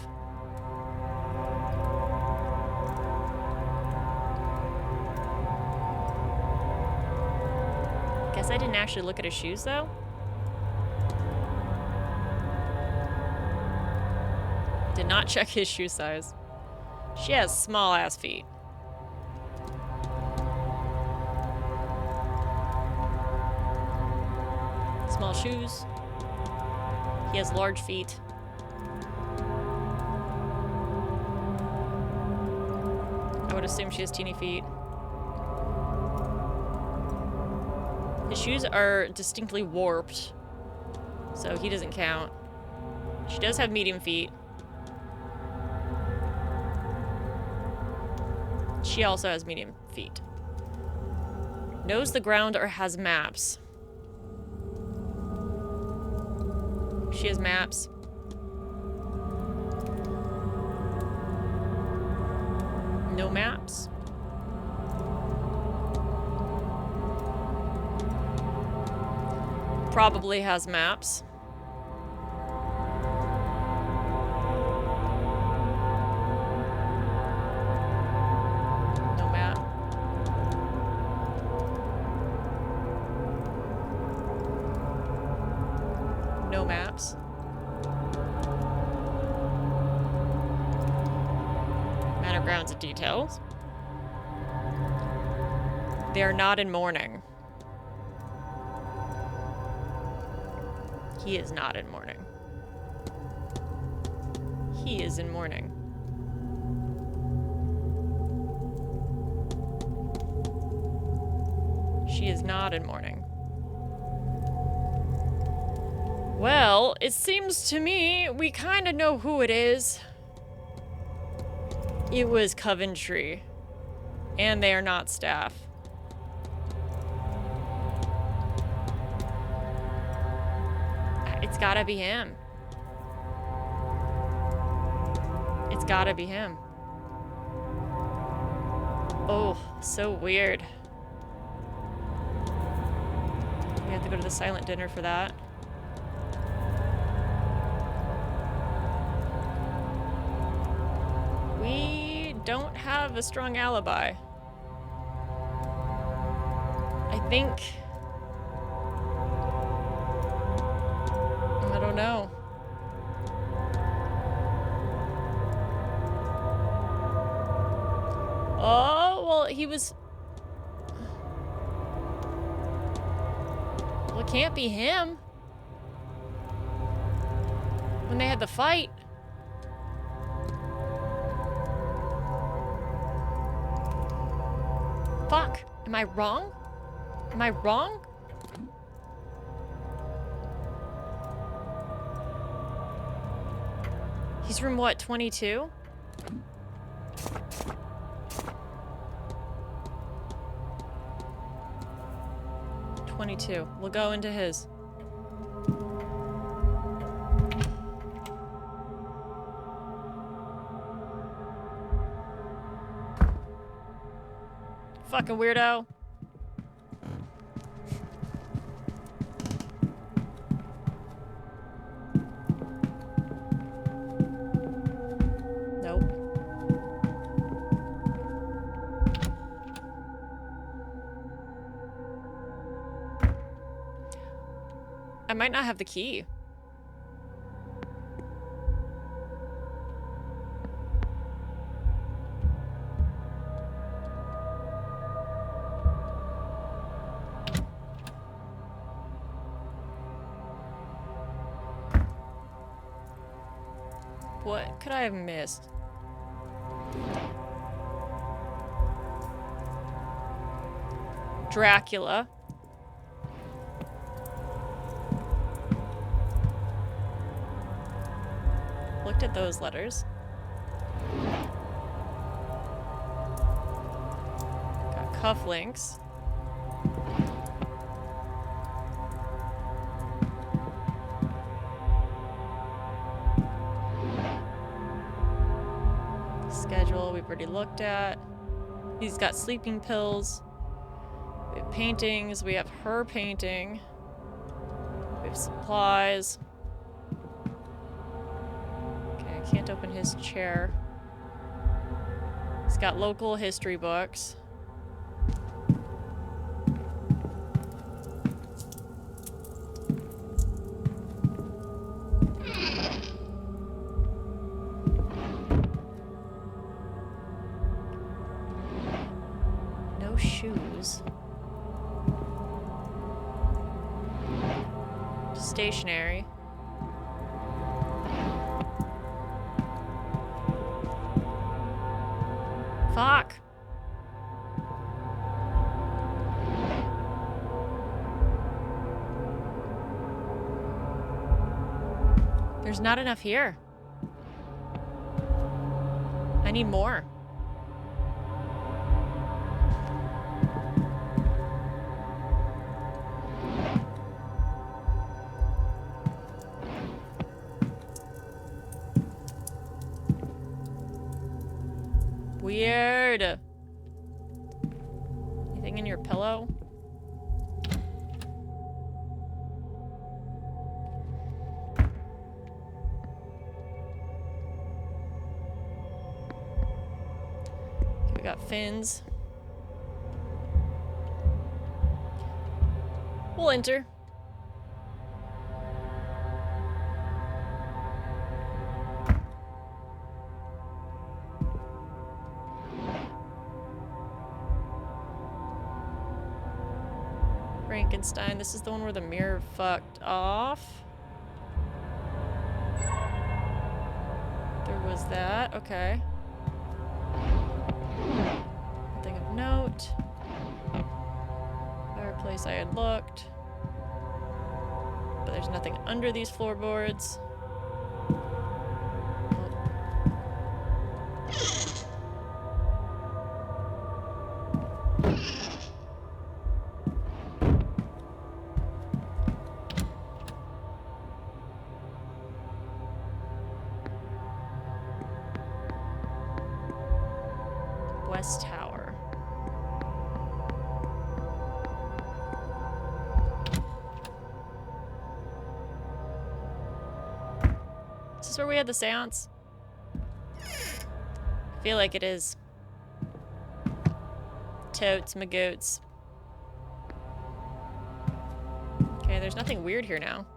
Guess I didn't actually look at his shoes, though. Did not check his shoe size. She has small-ass feet. Small shoes. He has large feet. I would assume she has teeny feet. His shoes are distinctly warped, so he doesn't count. She does have medium feet. She also has medium feet. Knows the ground or has maps. She has maps. No maps. Probably has maps. No map. No maps. Manor grounds and details. They are not in mourning. He is not in mourning. He is in mourning. She is not in mourning. Well, it seems to me we kind of know who it is. It was Coventry. And they are not staff. It's gotta be him. It's gotta be him. Oh, so weird. We have to go to the silent dinner for that. We don't have a strong alibi. I think... I don't know. Oh, well, he was... Well, it can't be him. When they had the fight. Fuck. Am I wrong? Am I wrong? He's from what, 22? We'll go into his. Fucking weirdo. Nope. I might not have the key. What could I have missed? Dracula. Looked at those letters. Got cufflinks. Schedule we've already looked at. He's got sleeping pills. We have paintings. We have her painting. We have supplies. Okay, I can't open his chair. He's got local history books. No shoes. Stationary. Fuck. There's not enough here. I need more. Weird. Anything in your pillow? Okay, we got fins. We'll enter. Frankenstein. This is the one where the mirror fucked off. There was that. Okay. Nothing of note. Fireplace I had looked. But there's nothing under these floorboards. West Tower. Is this where we had the seance? I feel like it is. Totes, my goats. Okay, there's nothing weird here now.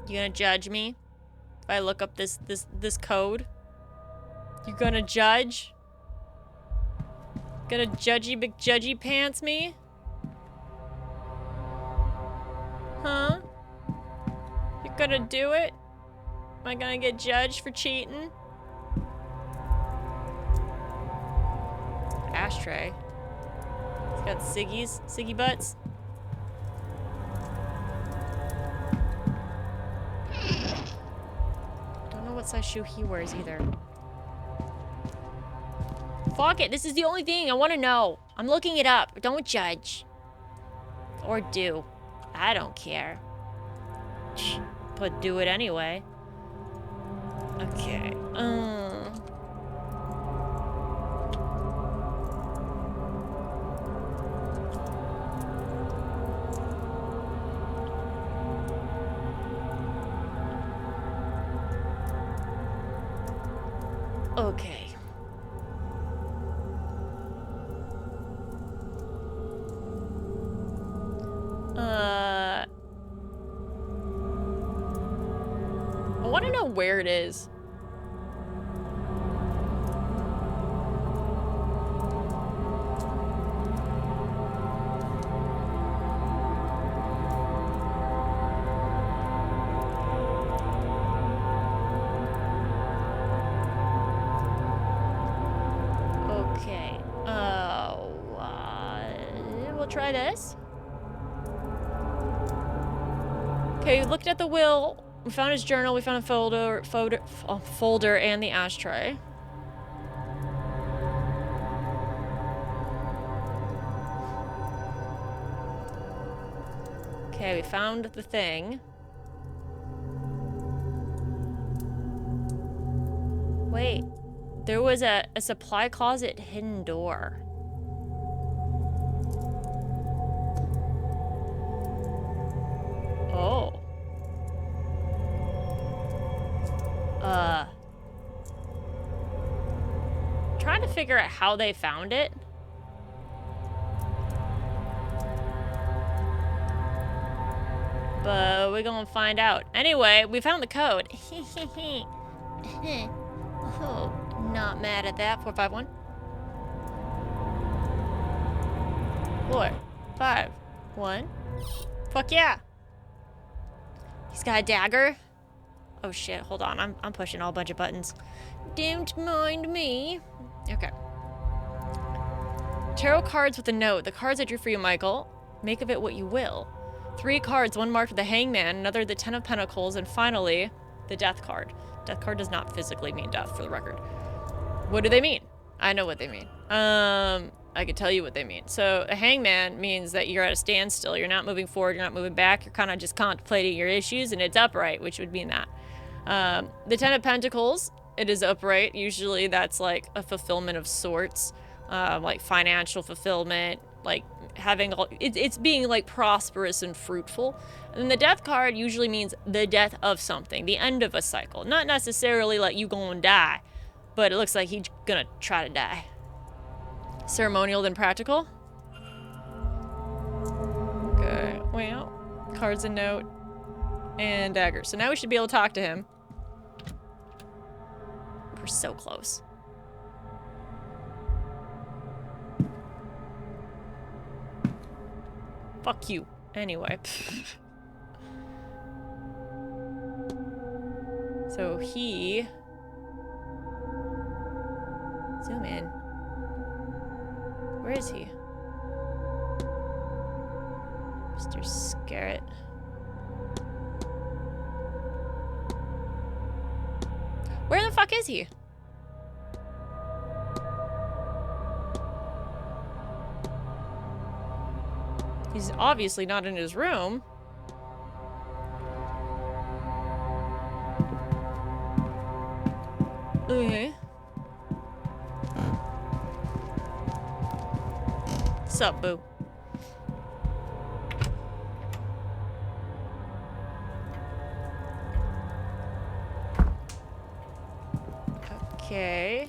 You gonna judge me if I look up this code? You gonna judge? Gonna judgy McJudgy pants me? Huh? You gonna do it? Am I gonna get judged for cheating? Ashtray. It's got Siggy butts. What size shoe he wears either. Fuck it, this is the only thing I want to know. I'm looking it up. Don't judge. Or do. I don't care. But do it anyway. Okay. Okay. I want to know where it is. Okay. We'll try this. Okay, we looked at the will. We found his journal. We found a folder and the ashtray. Okay, we found the thing. Wait, there was a supply closet hidden door. Oh. Trying to figure out how they found it. But we're gonna find out. Anyway, we found the code. Oh, not mad at that. 451. 4, 5, 1. Fuck yeah. He's got a dagger. Oh shit, hold on. I'm pushing all a bunch of buttons. Don't mind me. Okay. Tarot cards with a note. The cards I drew for you, Michael. Make of it what you will. 3 cards, one marked with the Hangman, another the 10 of Pentacles, and finally, the Death card. Death card does not physically mean death, for the record. What do they mean? I know what they mean. I could tell you what they mean. So, a Hangman means that you're at a standstill. You're not moving forward, you're not moving back, you're kind of just contemplating your issues, and it's upright, which would mean that. The 10 of Pentacles, it is upright. Usually that's like a fulfillment of sorts, like financial fulfillment, like having it's being like prosperous and fruitful. And then the Death card usually means the death of something, the end of a cycle. Not necessarily like you gonna die, but it looks like he's gonna try to die. Ceremonial than practical. Okay, well, cards and note and dagger. So now we should be able to talk to him. We're so close. Fuck you. Anyway. So he... Zoom in. Where is he? Mr. Scarrett. Where the fuck is he? He's obviously not in his room. Okay. Sup, boo? Okay.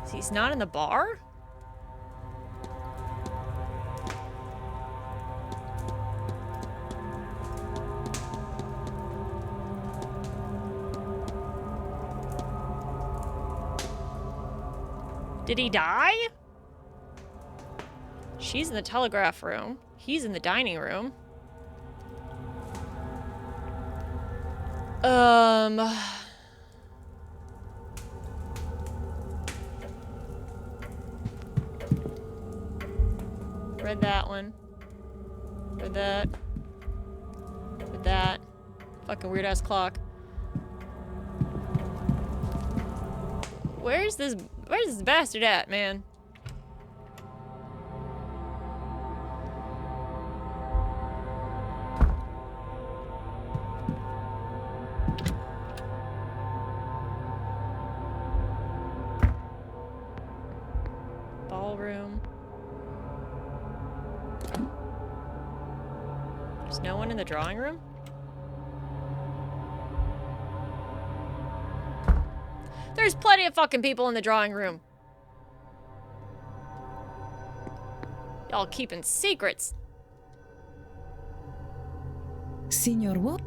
So he's not in the bar? Did he die? She's in the telegraph room. He's in the dining room. Read that one. Read that. Read that. Fucking weird ass clock. Where's this bastard at, man? Ballroom. There's no one in the drawing room? There's plenty of fucking people in the drawing room. Y'all keeping secrets. Signor what?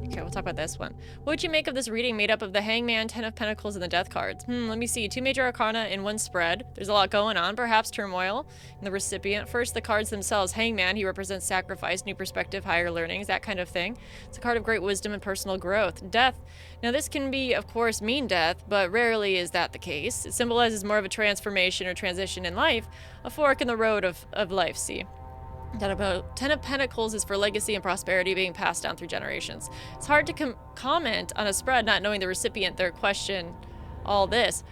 Okay, we'll talk about this one. What would you make of this reading made up of the Hangman, Ten of Pentacles, and the Death cards? Let me see. 2 major arcana in one spread. There's a lot going on, perhaps turmoil in the recipient. First, the cards themselves. Hangman, he represents sacrifice, new perspective, higher learnings, that kind of thing. It's a card of great wisdom and personal growth. Death. Now, this can be, of course, mean death, but rarely is that the case. It symbolizes more of a transformation or transition in life, a fork in the road of life, see? Ten of Pentacles is for legacy and prosperity being passed down through generations. It's hard to comment on a spread not knowing the recipient, their question, all this.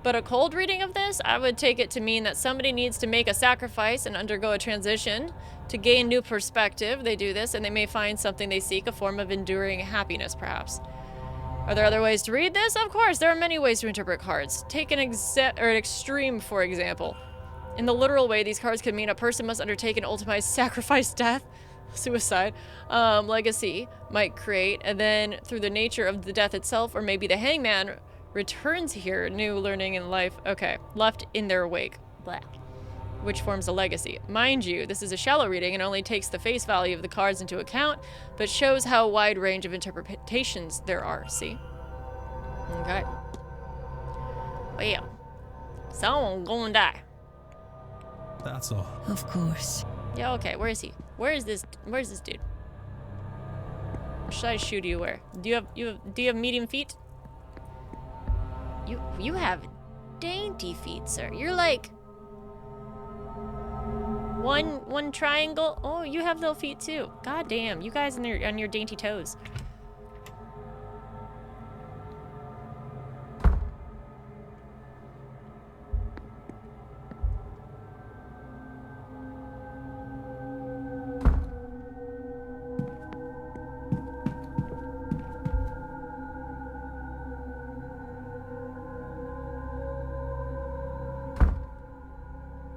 But a cold reading of this, I would take it to mean that somebody needs to make a sacrifice and undergo a transition to gain new perspective. They do this and they may find something they seek, a form of enduring happiness perhaps. Are there other ways to read this? Of course, there are many ways to interpret cards. Take an extreme, for example. In the literal way, these cards could mean a person must undertake an ultimate sacrifice, death, suicide, legacy might create, and then through the nature of the death itself, or maybe the hangman returns here, new learning in life, okay, left in their wake, blah, which forms a legacy. Mind you, this is a shallow reading and only takes the face value of the cards into account, but shows how wide range of interpretations there are, see? Okay. Well, someone gonna die. That's all. Of course. Yeah, okay. Where is he? Where's this dude? Should I shoot you where? Do you have medium feet? You have dainty feet, sir. You're like one triangle. Oh, you have little feet too. God damn, you guys on your dainty toes.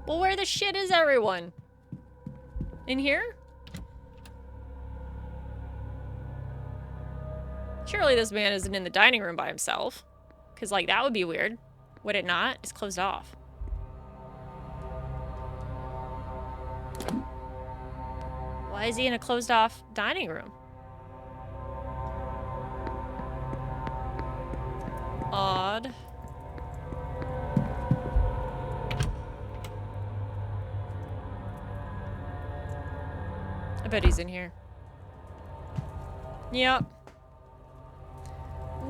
Well, where the shit is everyone? In here? Surely this man isn't in the dining room by himself. Because, like, that would be weird. Would it not? It's closed off. Why is he in a closed off dining room? Odd. I bet he's in here. Yep.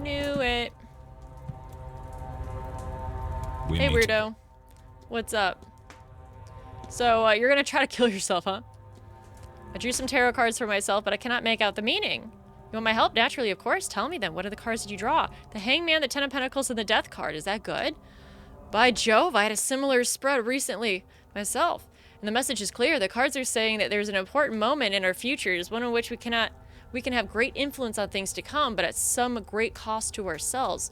Knew it. Hey, weirdo. What's up? So, you're gonna try to kill yourself, huh? I drew some tarot cards for myself, but I cannot make out the meaning. You want my help? Naturally, of course. Tell me then, what are the cards did you draw? The Hangman, the Ten of Pentacles, and the Death card. Is that good? By Jove, I had a similar spread recently myself. And the message is clear. The cards are saying that there's an important moment in our futures, one in which we can have great influence on things to come, but at some great cost to ourselves.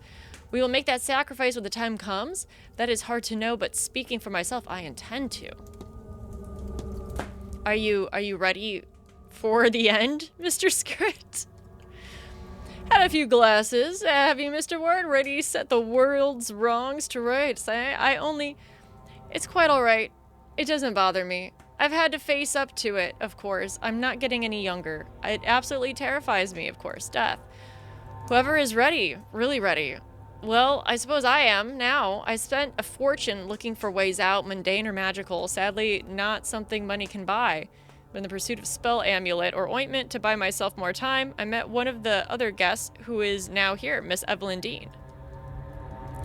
We will make that sacrifice when the time comes. That is hard to know, but speaking for myself, I intend to. Are you ready for the end, Mr. Skirt? Had a few glasses. Have you, Mr. Ward? Ready to set the world's wrongs to rights? It's quite all right. It doesn't bother me. I've had to face up to it, of course. I'm not getting any younger. It absolutely terrifies me, of course. Death. Whoever is ready, really ready. Well, I suppose I am now. I spent a fortune looking for ways out, mundane or magical. Sadly, not something money can buy. But in the pursuit of spell amulet or ointment to buy myself more time, I met one of the other guests who is now here, Miss Evelyn Dean.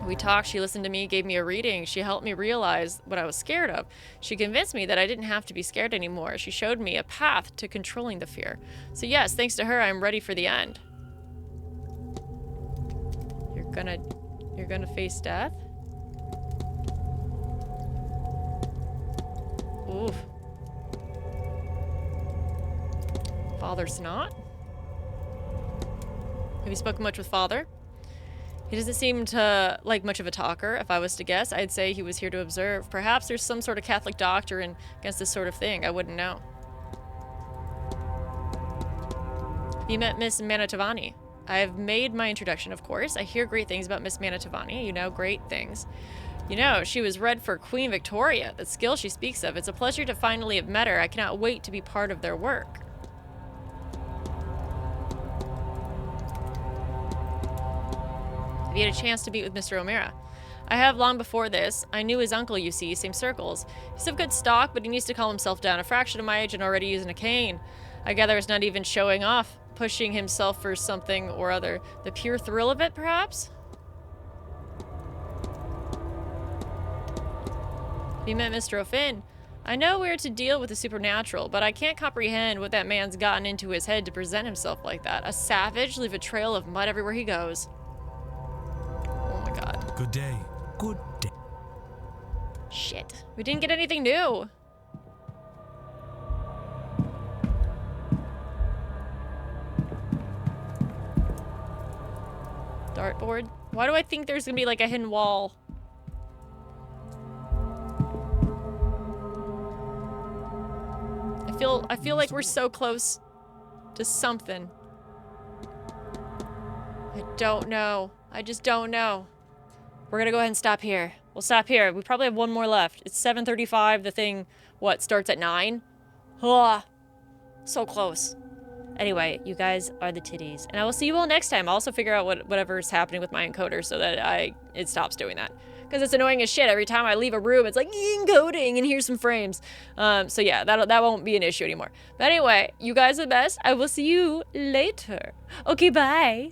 We talked, she listened to me, gave me a reading. She helped me realize what I was scared of. She convinced me that I didn't have to be scared anymore. She showed me a path to controlling the fear. So yes, thanks to her, I'm ready for the end. You're gonna face death? Oof. Father Snot? Have you spoken much with Father? He doesn't seem to like much of a talker. If I was to guess, I'd say he was here to observe. Perhaps there's some sort of Catholic doctrine against this sort of thing. I wouldn't know. You met Miss Manitavani. I have made my introduction, of course. I hear great things about Miss Manitavani. You know, great things. You know, she was read for Queen Victoria. The skill she speaks of. It's a pleasure to finally have met her. I cannot wait to be part of their work. Have you had a chance to meet with Mr. O'Meara? I have long before this. I knew his uncle, you see, same circles. He's of good stock, but he needs to calm himself down. A fraction of my age and already using a cane. I gather it's not even showing off, pushing himself for something or other. The pure thrill of it, perhaps? Have you met Mr. O'Finn? I know we're to deal with the supernatural, but I can't comprehend what that man's gotten into his head to present himself like that. A savage, leave a trail of mud everywhere he goes. Oh my god. Good day. Good day. Shit. We didn't get anything new. Dartboard? Why do I think there's gonna be like a hidden wall? I feel like we're so close to something. I don't know. I just don't know. We're gonna go ahead and stop here. We'll stop here. We probably have one more left. It's 7:35. The thing, what, starts at 9? Ah, so close. Anyway, you guys are the titties. And I will see you all next time. I'll also figure out whatever's happening with my encoder so that it stops doing that. Because it's annoying as shit. Every time I leave a room, it's like, encoding, and here's some frames. So yeah, that won't be an issue anymore. But anyway, you guys are the best. I will see you later. Okay, bye.